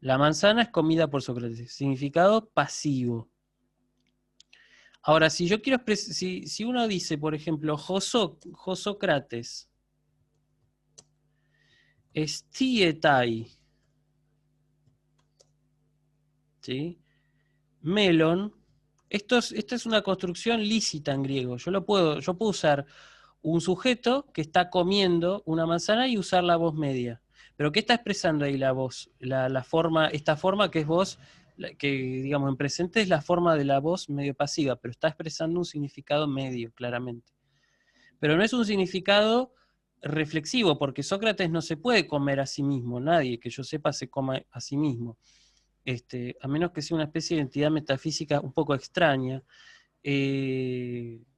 La manzana es comida por Sócrates. Significado pasivo. Ahora, si yo quiero si uno dice, por ejemplo, Josócrates, estietai, ¿sí? Melon, esta es una construcción lícita en griego. Yo puedo usar un sujeto que está comiendo una manzana y usar la voz media. Pero ¿qué está expresando ahí la voz? La forma, esta forma que es voz, que digamos en presente es la forma de la voz medio pasiva, pero está expresando un significado medio, claramente. Pero no es un significado reflexivo, porque Sócrates no se puede comer a sí mismo, nadie que yo sepa se coma a sí mismo. A menos que sea una especie de entidad metafísica un poco extraña,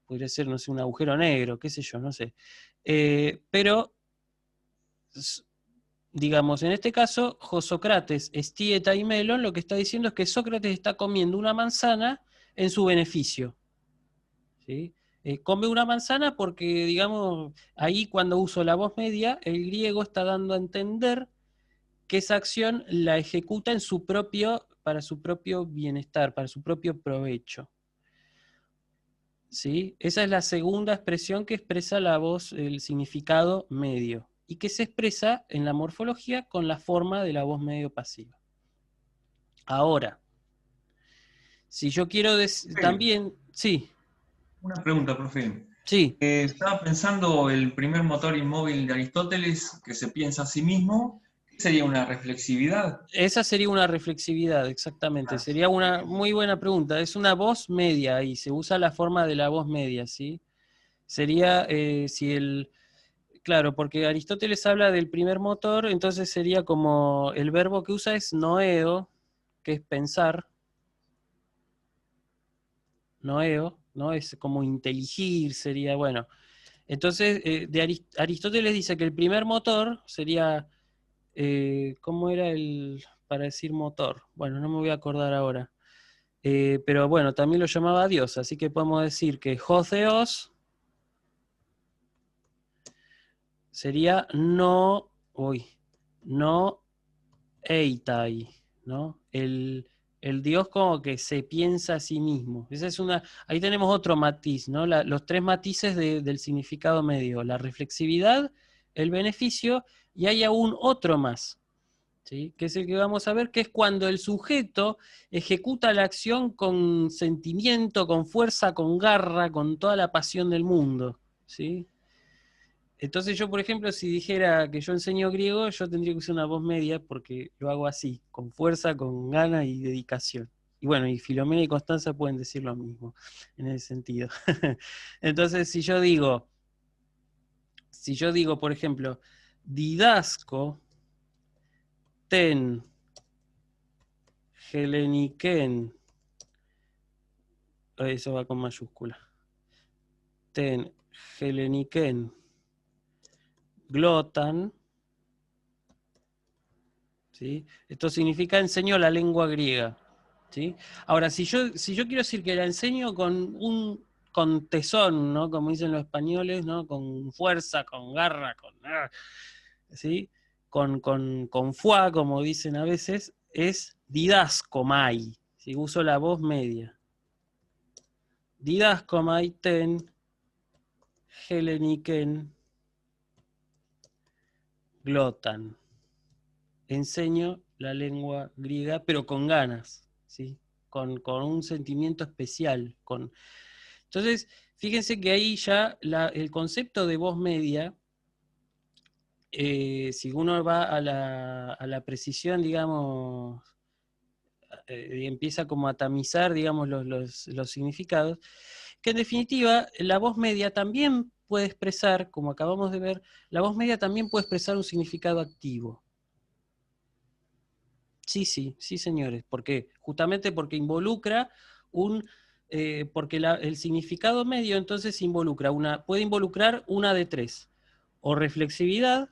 podría ser, no sé, un agujero negro, qué sé yo, no sé. Pero, digamos, en este caso, Josócrates, Estieta y Melon, lo que está diciendo es que Sócrates está comiendo una manzana en su beneficio. ¿Sí? Come una manzana porque, digamos, ahí cuando uso la voz media, el griego está dando a entender que esa acción la ejecuta para su propio bienestar, para su propio provecho. ¿Sí? Esa es la segunda expresión que expresa la voz, el significado medio, y que se expresa en la morfología con la forma de la voz medio pasiva. Ahora, si yo quiero también... Sí. Una pregunta, profe. Sí. Estaba pensando el primer motor inmóvil de Aristóteles, que se piensa a sí mismo, ¿qué sería una reflexividad? Esa sería una reflexividad, exactamente. Sería una muy buena pregunta. Es una voz media y se usa la forma de la voz media, ¿sí? Sería claro, porque Aristóteles habla del primer motor, entonces sería como el verbo que usa es noeo, que es pensar. Noeo, ¿no? Es como inteligir, sería, bueno. Entonces, Aristóteles dice que el primer motor sería, ¿cómo era para decir motor? Bueno, no me voy a acordar ahora. Pero bueno, también lo llamaba Dios, así que podemos decir que Joseos sería no eitai, ¿no? El Dios como que se piensa a sí mismo. Ahí tenemos otro matiz, ¿no? Los tres matices del significado medio, la reflexividad, el beneficio, y hay aún otro más, ¿sí? Que es el que vamos a ver, que es cuando el sujeto ejecuta la acción con sentimiento, con fuerza, con garra, con toda la pasión del mundo, ¿sí? Entonces yo, por ejemplo, si dijera que yo enseño griego, yo tendría que usar una voz media porque lo hago así, con fuerza, con ganas y dedicación. Y bueno, y Filomena y Constanza pueden decir lo mismo en ese sentido. Entonces, si yo digo, por ejemplo, didasco ten heleniken, eso va con mayúscula, ten heleniken glotan, ¿sí? Esto significa enseño la lengua griega, ¿sí? Ahora, si yo quiero decir que la enseño con tesón, ¿no? Como dicen los españoles, ¿no? Con fuerza, con garra, ¿sí? Con fuá, como dicen a veces, es didascomai, si uso la voz media. Didascomai ten Heleniken glotan. Enseño la lengua griega, pero con ganas, ¿sí? Con un sentimiento especial. Entonces, fíjense que ahí ya el concepto de voz media, si uno va a la precisión, digamos, y empieza como a tamizar, digamos, los significados, que en definitiva la voz media también puede expresar, como acabamos de ver, la voz media también puede expresar un significado activo. Sí, señores. ¿Por qué? Justamente porque involucra porque el significado medio entonces puede involucrar una de tres: o reflexividad,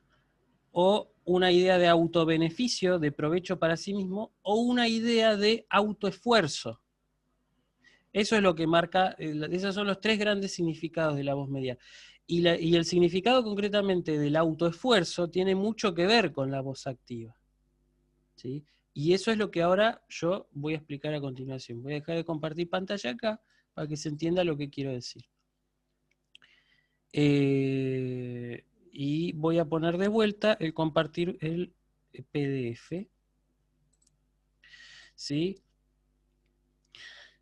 o una idea de autobeneficio, de provecho para sí mismo, o una idea de autoesfuerzo. Eso es lo que marca, esos son los tres grandes significados de la voz media. Y el significado concretamente del autoesfuerzo tiene mucho que ver con la voz activa, ¿sí? Y eso es lo que ahora yo voy a explicar a continuación. Voy a dejar de compartir pantalla acá para que se entienda lo que quiero decir. Y voy a poner de vuelta el compartir el PDF. ¿Sí?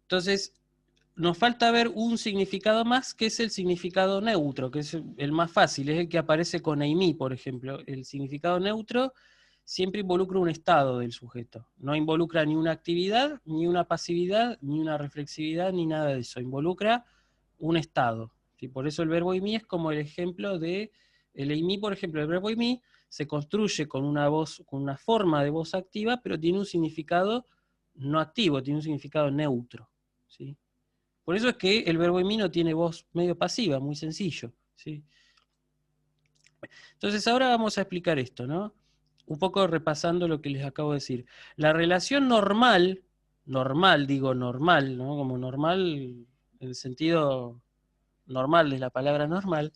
Entonces, nos falta ver un significado más, que es el significado neutro, que es el más fácil, es el que aparece con Amy, por ejemplo. El significado neutro siempre involucra un estado del sujeto. No involucra ni una actividad, ni una pasividad, ni una reflexividad, ni nada de eso. Involucra un estado. ¿Sí? Por eso el verbo imi es como el ejemplo de... El imi, por ejemplo, el verbo imi se construye con una voz, con una forma de voz activa, pero tiene un significado no activo, tiene un significado neutro. ¿Sí? Por eso es que el verbo imi no tiene voz medio pasiva, muy sencillo. ¿Sí? Entonces ahora vamos a explicar esto, ¿no? Un poco repasando lo que les acabo de decir. La relación normal, digo normal, ¿no? Como normal en el sentido normal de la palabra normal,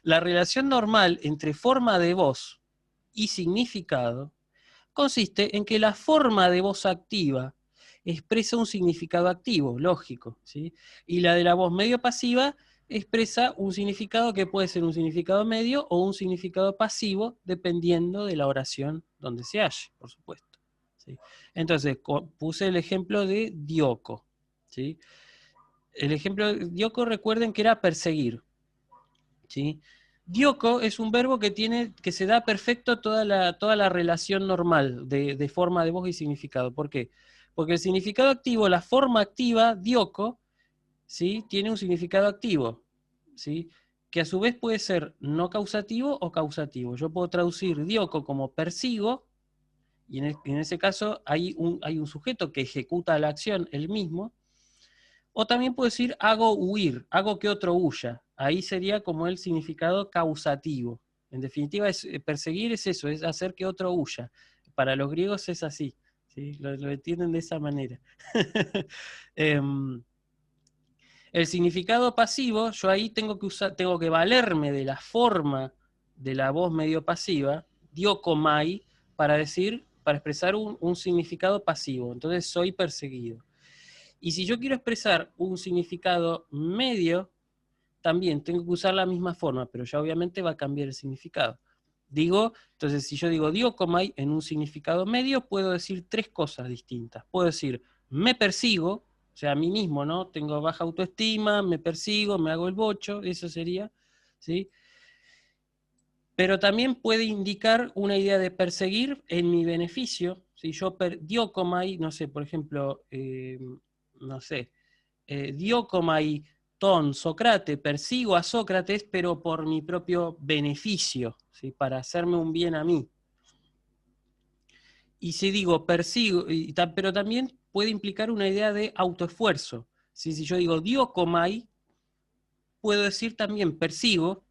la relación normal entre forma de voz y significado consiste en que la forma de voz activa expresa un significado activo, lógico, ¿sí? Y la de la voz medio pasiva expresa un significado que puede ser un significado medio o un significado pasivo, dependiendo de la oración donde se halle, por supuesto. ¿Sí? Entonces, puse el ejemplo de dioko. ¿Sí? El ejemplo de dioko, recuerden que era perseguir. ¿Sí? Dioko es un verbo que se da perfecto toda la relación normal de forma de voz y significado. ¿Por qué? Porque el significado activo, la forma activa, dioko, ¿sí? Tiene un significado activo, ¿sí? Que a su vez puede ser no causativo o causativo. Yo puedo traducir dioko como persigo, y en ese caso hay un sujeto que ejecuta la acción él mismo, o también puedo decir hago huir, hago que otro huya. Ahí sería como el significado causativo. En definitiva, perseguir es eso, es hacer que otro huya. Para los griegos es así, ¿sí? Lo entienden de esa manera. El significado pasivo, yo ahí tengo que valerme de la forma de la voz medio pasiva, diokomai, para expresar un significado pasivo. Entonces soy perseguido. Y si yo quiero expresar un significado medio, también tengo que usar la misma forma, pero ya obviamente va a cambiar el significado. Entonces si yo digo diokomai en un significado medio, puedo decir tres cosas distintas. Puedo decir me persigo, o sea, a mí mismo, ¿no? Tengo baja autoestima, me persigo, me hago el bocho, eso sería, ¿sí? Pero también puede indicar una idea de perseguir en mi beneficio. Si yo diokomai, no sé, por ejemplo, diokomai ton Sócrates, persigo a Sócrates, pero por mi propio beneficio, ¿sí? Para hacerme un bien a mí. Y si digo persigo, pero también puede implicar una idea de autoesfuerzo. ¿Sí? Si yo digo diokomai, puedo decir también persigo,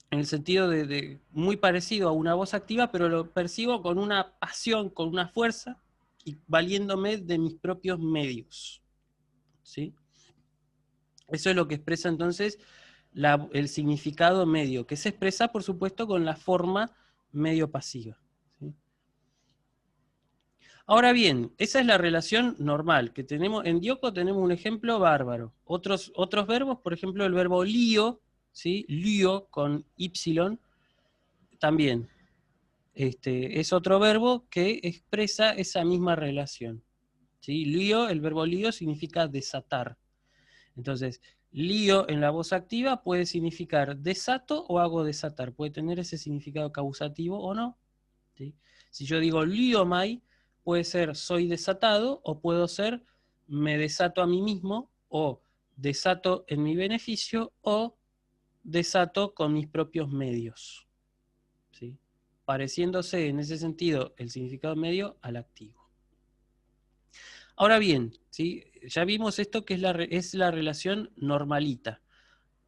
en el sentido de muy parecido a una voz activa, pero lo percibo con una pasión, con una fuerza, y valiéndome de mis propios medios. ¿Sí? Eso es lo que expresa entonces el significado medio, que se expresa, por supuesto, con la forma medio pasiva. ¿Sí? Ahora bien, esa es la relación normal que tenemos. En dioko tenemos un ejemplo bárbaro. Otros verbos, por ejemplo, el verbo lío, ¿sí? Lyo con Y también. Es otro verbo que expresa esa misma relación. ¿Sí? Lyo, el verbo lyo significa desatar. Entonces, lyo en la voz activa puede significar desato o hago desatar. Puede tener ese significado causativo o no. ¿Sí? Si yo digo liomai, puede ser soy desatado, o puedo ser me desato a mí mismo, o desato en mi beneficio, o desato con mis propios medios. ¿Sí? Pareciéndose en ese sentido el significado medio al activo. Ahora bien, ¿sí? Ya vimos esto que es la relación normalita.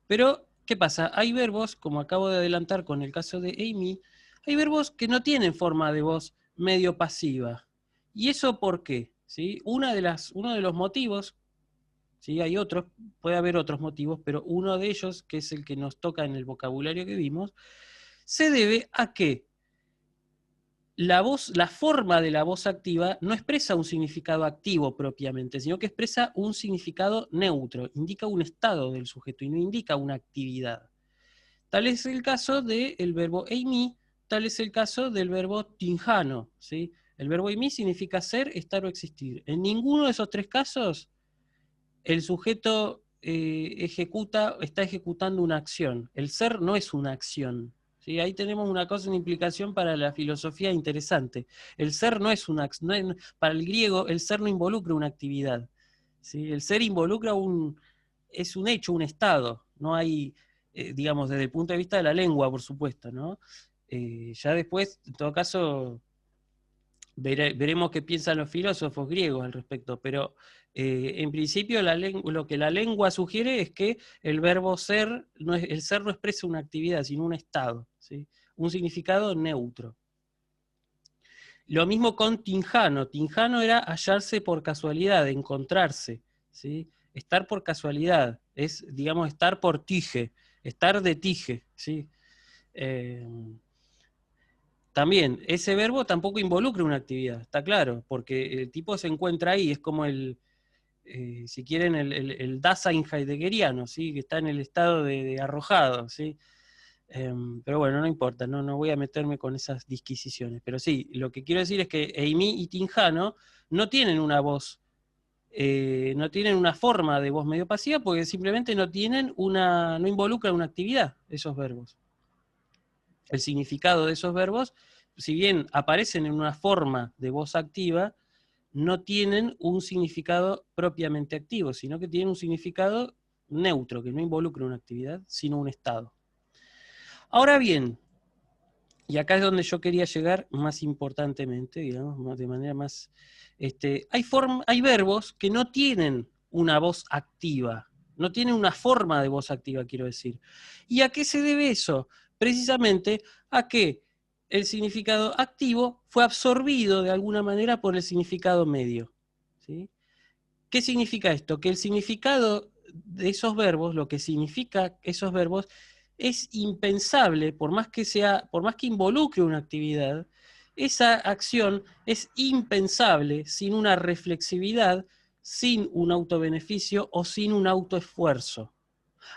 Pero, ¿qué pasa? Hay verbos, como acabo de adelantar con el caso de Amy, hay verbos que no tienen forma de voz medio pasiva. ¿Y eso por qué? ¿Sí? Uno de los motivos, ¿sí? Hay otros, puede haber otros motivos, pero uno de ellos, que es el que nos toca en el vocabulario que vimos, se debe a que la forma de la voz activa no expresa un significado activo propiamente, sino que expresa un significado neutro, indica un estado del sujeto y no indica una actividad. Tal es el caso del verbo eimi, tal es el caso del verbo tinjano, ¿sí? El verbo eimi significa ser, estar o existir. En ninguno de esos tres casos el sujeto está ejecutando una acción. El ser no es una acción. ¿Sí? Ahí tenemos una cosa, una implicación para la filosofía interesante. El ser no es una acción. Para el griego, el ser no involucra una actividad. ¿Sí? El ser involucra es un hecho, un estado. No hay, digamos, desde el punto de vista de la lengua, por supuesto, ¿no? Ya después, en todo caso, veremos qué piensan los filósofos griegos al respecto, pero en principio lo que la lengua sugiere es que el verbo ser, el ser no expresa una actividad, sino un estado, ¿sí? Un significado neutro. Lo mismo con tinjano. Tinjano era hallarse por casualidad, encontrarse, ¿sí? Estar por casualidad, es, digamos, estar por tije, estar de tije, ¿sí? También, ese verbo tampoco involucra una actividad, está claro, porque el tipo se encuentra ahí, es como si quieren, el Dasein heideggeriano, ¿sí? Que está en el estado de arrojado, ¿sí? Pero bueno, no importa, no voy a meterme con esas disquisiciones. Pero sí, lo que quiero decir es que Eimi y Tinjano no tienen una voz, no tienen una forma de voz medio pasiva, porque simplemente no involucran una actividad esos verbos. El significado de esos verbos, si bien aparecen en una forma de voz activa, no tienen un significado propiamente activo, sino que tienen un significado neutro, que no involucra una actividad, sino un estado. Ahora bien, y acá es donde yo quería llegar más importantemente, digamos, de manera más... hay verbos que no tienen una voz activa, no tienen una forma de voz activa, quiero decir. ¿Y a qué se debe eso? Precisamente a que el significado activo fue absorbido de alguna manera por el significado medio. ¿Sí? ¿Qué significa esto? Que el significado de esos verbos, lo que significa esos verbos, es impensable, por más que involucre una actividad, esa acción es impensable sin una reflexividad, sin un autobeneficio o sin un autoesfuerzo.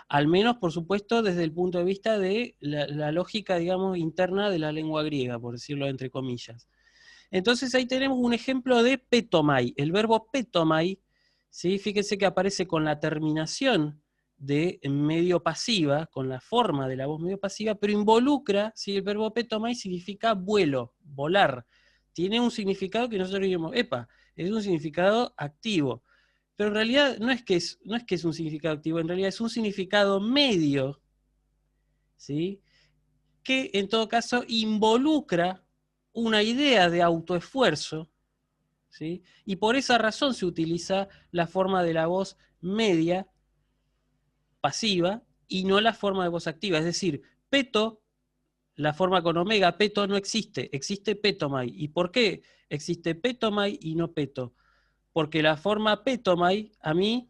Al menos, por supuesto, desde el punto de vista de la lógica, digamos, interna de la lengua griega, por decirlo entre comillas. Entonces ahí tenemos un ejemplo de petomai. El verbo petomai, ¿sí? Fíjense que aparece con la terminación de medio pasiva, con la forma de la voz medio pasiva, pero involucra, ¿sí? El verbo petomai significa vuelo, volar. Tiene un significado que nosotros diríamos, epa, es un significado activo. Pero en realidad no es que es un significado activo, en realidad es un significado medio, ¿sí? Que en todo caso involucra una idea de autoesfuerzo, ¿sí? Y por esa razón se utiliza la forma de la voz media, pasiva, y no la forma de voz activa. Es decir, peto, la forma con omega, peto no existe, existe petomai. ¿Y por qué existe petomai y no peto? Porque la forma petomai, a mí,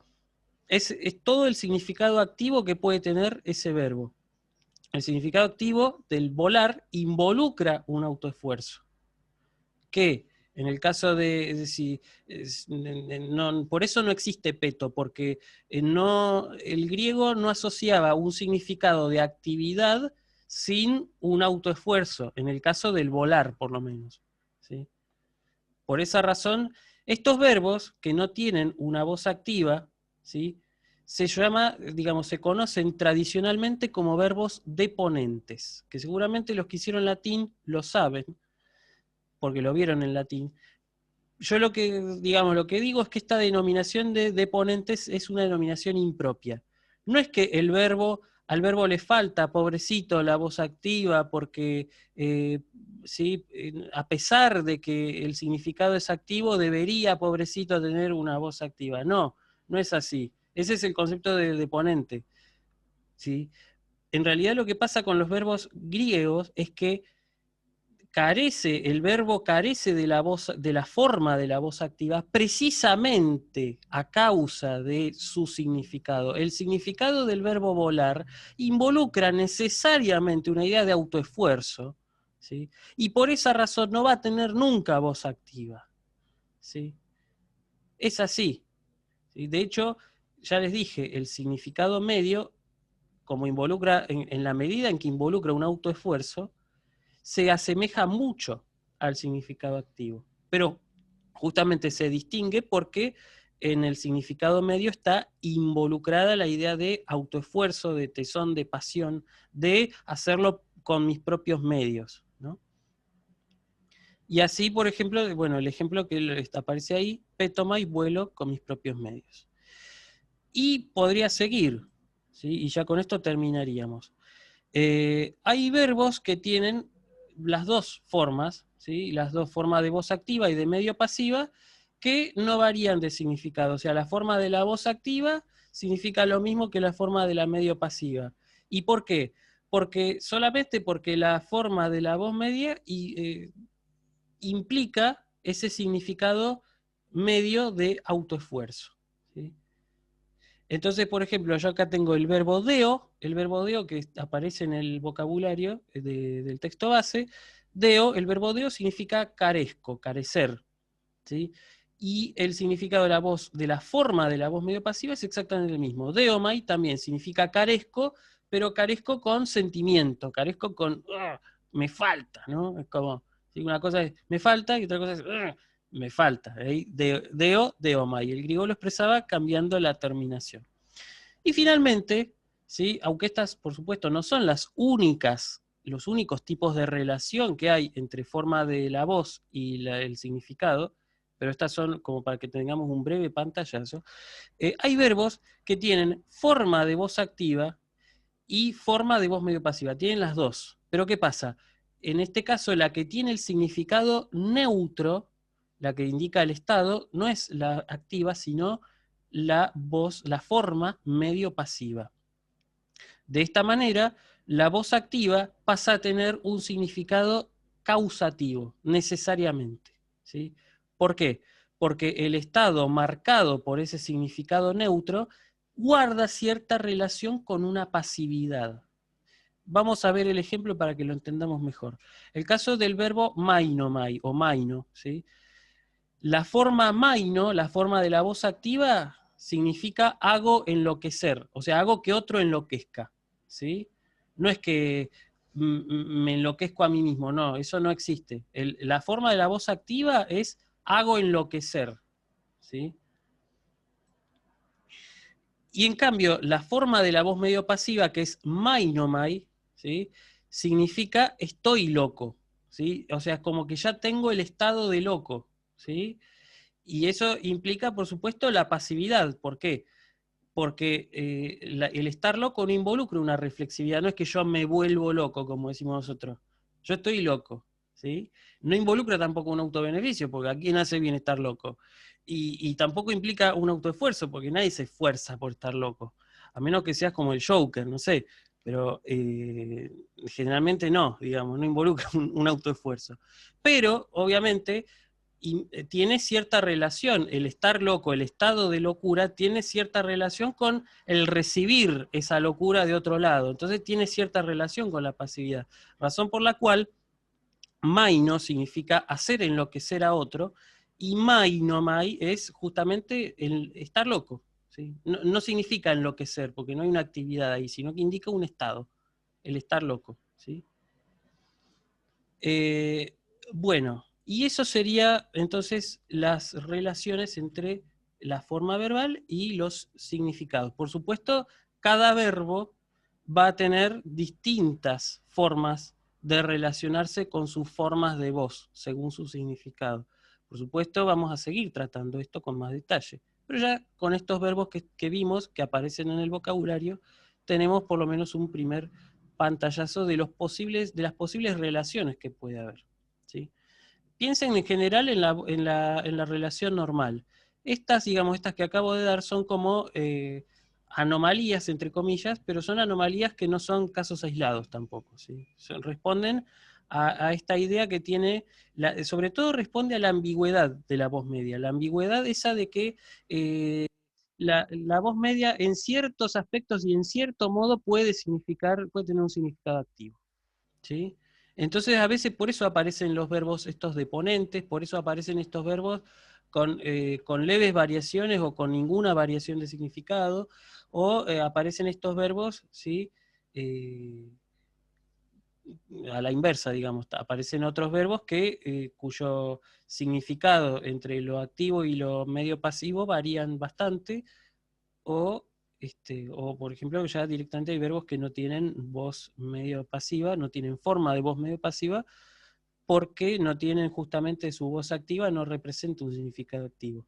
es todo el significado activo que puede tener ese verbo. El significado activo del volar involucra un autoesfuerzo, que En el caso de si, por eso no existe peto, porque el griego no asociaba un significado de actividad sin un autoesfuerzo, en el caso del volar, por lo menos. ¿Sí? Por esa razón, estos verbos que no tienen una voz activa, ¿sí? Se conocen tradicionalmente como verbos deponentes, que seguramente los que hicieron latín lo saben, porque lo vieron en latín. Yo lo que digo es que esta denominación de deponentes es una denominación impropia. No es que al verbo le falta, pobrecito, la voz activa, porque a pesar de que el significado es activo, debería, pobrecito, tener una voz activa. No, no es así. Ese es el concepto de deponente. ¿Sí? En realidad lo que pasa con los verbos griegos es que el verbo carece de la forma de la voz activa, precisamente a causa de su significado. El significado del verbo volar involucra necesariamente una idea de autoesfuerzo, ¿sí? Y por esa razón no va a tener nunca voz activa, ¿sí? Es así, ¿sí? De hecho, ya les dije, el significado medio, como involucra, en la medida en que involucra un autoesfuerzo, se asemeja mucho al significado activo, pero justamente se distingue porque en el significado medio está involucrada la idea de autoesfuerzo, de tesón, de pasión, de hacerlo con mis propios medios, ¿no? Y así, por ejemplo, bueno, el ejemplo que aparece ahí, petomai, vuelo con mis propios medios. Y podría seguir, ¿sí? Y ya con esto terminaríamos. Hay verbos que tienen las dos formas, ¿sí? Las dos formas de voz activa y de medio pasiva, que no varían de significado. O sea, la forma de la voz activa significa lo mismo que la forma de la medio pasiva. ¿Y por qué? Solamente porque la forma de la voz media implica ese significado medio de autoesfuerzo, ¿sí? Entonces, por ejemplo, yo acá tengo el verbo deo que aparece en el vocabulario del texto base. El verbo deo significa carezco, carecer, ¿sí? Y el significado de la forma de la voz medio pasiva es exactamente el mismo. Deomai también significa carezco, pero carezco con sentimiento, carezco con me falta, ¿no? Es como, ¿sí? Una cosa es me falta y otra cosa es me falta. Deomai. El griego lo expresaba cambiando la terminación. Y finalmente, ¿sí? Aunque estas, por supuesto, no son los únicos tipos de relación que hay entre forma de la voz y el significado, pero estas son como para que tengamos un breve pantallazo, hay verbos que tienen forma de voz activa y forma de voz medio pasiva, tienen las dos. Pero ¿qué pasa? En este caso, la que tiene el significado neutro, la que indica el estado, no es la activa, sino la forma medio pasiva. De esta manera, la voz activa pasa a tener un significado causativo, necesariamente, ¿sí? ¿Por qué? Porque el estado marcado por ese significado neutro guarda cierta relación con una pasividad. Vamos a ver el ejemplo para que lo entendamos mejor. El caso del verbo mainomai o maino, ¿sí? La forma maino, la forma de la voz activa, significa hago enloquecer, o sea, hago que otro enloquezca, ¿sí? No es que me enloquezco a mí mismo, no, eso no existe. La forma de la voz activa es hago enloquecer, ¿sí? Y en cambio, la forma de la voz medio pasiva, que es mainomai, ¿sí? Significa estoy loco, ¿sí? O sea, es como que ya tengo el estado de loco, ¿sí? Y eso implica, por supuesto, la pasividad. ¿Por qué? Porque el estar loco no involucra una reflexividad, no es que yo me vuelvo loco, como decimos nosotros. Yo estoy loco, ¿sí? No involucra tampoco un autobeneficio, porque ¿a quién hace bien estar loco? Y tampoco implica un autoesfuerzo, porque nadie se esfuerza por estar loco. A menos que seas como el Joker, no sé. Pero generalmente no, digamos, no involucra un autoesfuerzo. Pero, obviamente, tiene cierta relación, el estar loco, el estado de locura, tiene cierta relación con el recibir esa locura de otro lado. Entonces tiene cierta relación con la pasividad. Razón por la cual maino significa hacer enloquecer a otro, y mainomai es justamente el estar loco. ¿Sí? No significa enloquecer, porque no hay una actividad ahí, sino que indica un estado, el estar loco. ¿Sí? Bueno, y eso sería entonces las relaciones entre la forma verbal y los significados. Por supuesto, cada verbo va a tener distintas formas de relacionarse con sus formas de voz, según su significado. Por supuesto, vamos a seguir tratando esto con más detalle. Pero ya con estos verbos que vimos, que aparecen en el vocabulario, tenemos por lo menos un primer pantallazo de las posibles relaciones que puede haber. ¿Sí? Piensen en general en la relación normal. Estas, digamos, estas que acabo de dar son como anomalías, entre comillas, pero son anomalías que no son casos aislados tampoco. ¿Sí? Responden a esta idea que tiene, sobre todo responde a la ambigüedad de la voz media. La ambigüedad esa de que la voz media en ciertos aspectos y en cierto modo puede tener un significado activo. ¿Sí? Entonces a veces por eso aparecen los verbos estos deponentes, por eso aparecen estos verbos con leves variaciones o con ninguna variación de significado, o aparecen estos verbos, ¿sí? A la inversa, digamos, aparecen otros verbos cuyo significado entre lo activo y lo medio pasivo varían bastante, o por ejemplo, ya directamente hay verbos que no tienen voz medio pasiva, no tienen forma de voz medio pasiva, porque no tienen justamente su voz activa, no representa un significado activo.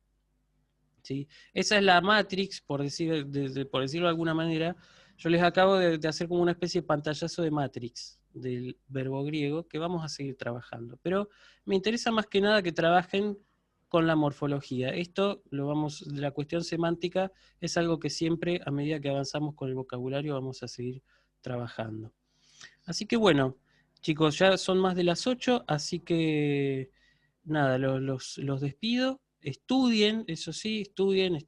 ¿Sí? Esa es la matrix, por decirlo de alguna manera. Yo les acabo de hacer como una especie de pantallazo de matrix del verbo griego que vamos a seguir trabajando. Pero me interesa más que nada que trabajen con la morfología. La cuestión semántica es algo que siempre, a medida que avanzamos con el vocabulario, vamos a seguir trabajando. Así que bueno, chicos, ya son más de las 8, así que nada, los despido. Estudien, eso sí, estudien.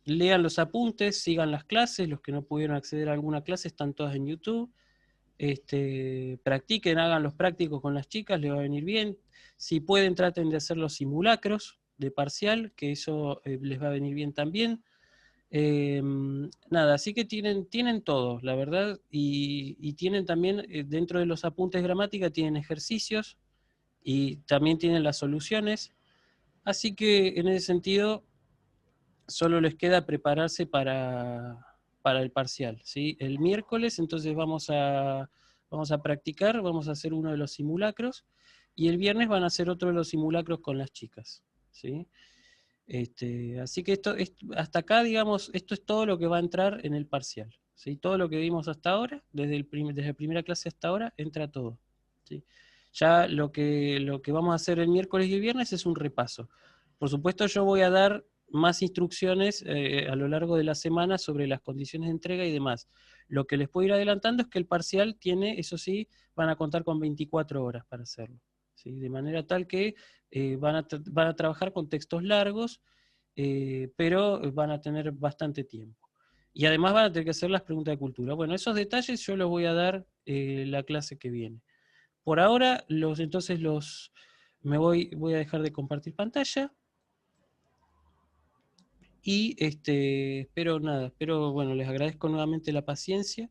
Lean los apuntes, sigan las clases. Los que no pudieron acceder a alguna clase están todas en YouTube. Practiquen, hagan los prácticos con las chicas, les va a venir bien. Si pueden, traten de hacer los simulacros de parcial, que eso les va a venir bien también. Nada, así que tienen todo, la verdad, y tienen también, dentro de los apuntes gramática, tienen ejercicios y también tienen las soluciones. Así que en ese sentido, solo les queda prepararse para el parcial, ¿sí? El miércoles, entonces vamos a practicar, vamos a hacer uno de los simulacros, y el viernes van a hacer otro de los simulacros con las chicas, ¿sí? Así que hasta acá, digamos, esto es todo lo que va a entrar en el parcial, ¿sí? Todo lo que vimos hasta ahora, desde la primera clase hasta ahora, entra todo, ¿sí? Ya lo que vamos a hacer el miércoles y el viernes es un repaso. Por supuesto, yo voy a dar más instrucciones a lo largo de la semana sobre las condiciones de entrega y demás. Lo que les puedo ir adelantando es que el parcial tiene, eso sí, van a contar con 24 horas para hacerlo, ¿sí? De manera tal que van a trabajar con textos largos, pero van a tener bastante tiempo. Y además van a tener que hacer las preguntas de cultura. Bueno, esos detalles yo los voy a dar la clase que viene. Por ahora, voy a dejar de compartir pantalla. Y espero, bueno, les agradezco nuevamente la paciencia.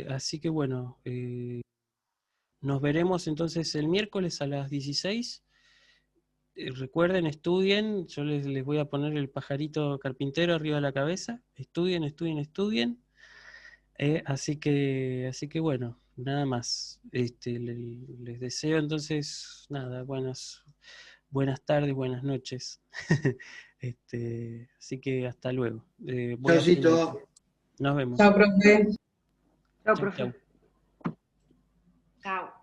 Así que bueno, nos veremos entonces el miércoles a las 16. Recuerden, estudien. Yo les voy a poner el pajarito carpintero arriba de la cabeza. Estudien. Así que bueno, nada más. Les deseo entonces, nada, buenas tardes, buenas noches. Así que hasta luego. Chaucito. Nos vemos. Chao, profe. Chao, Chau, profe. chau. Chao.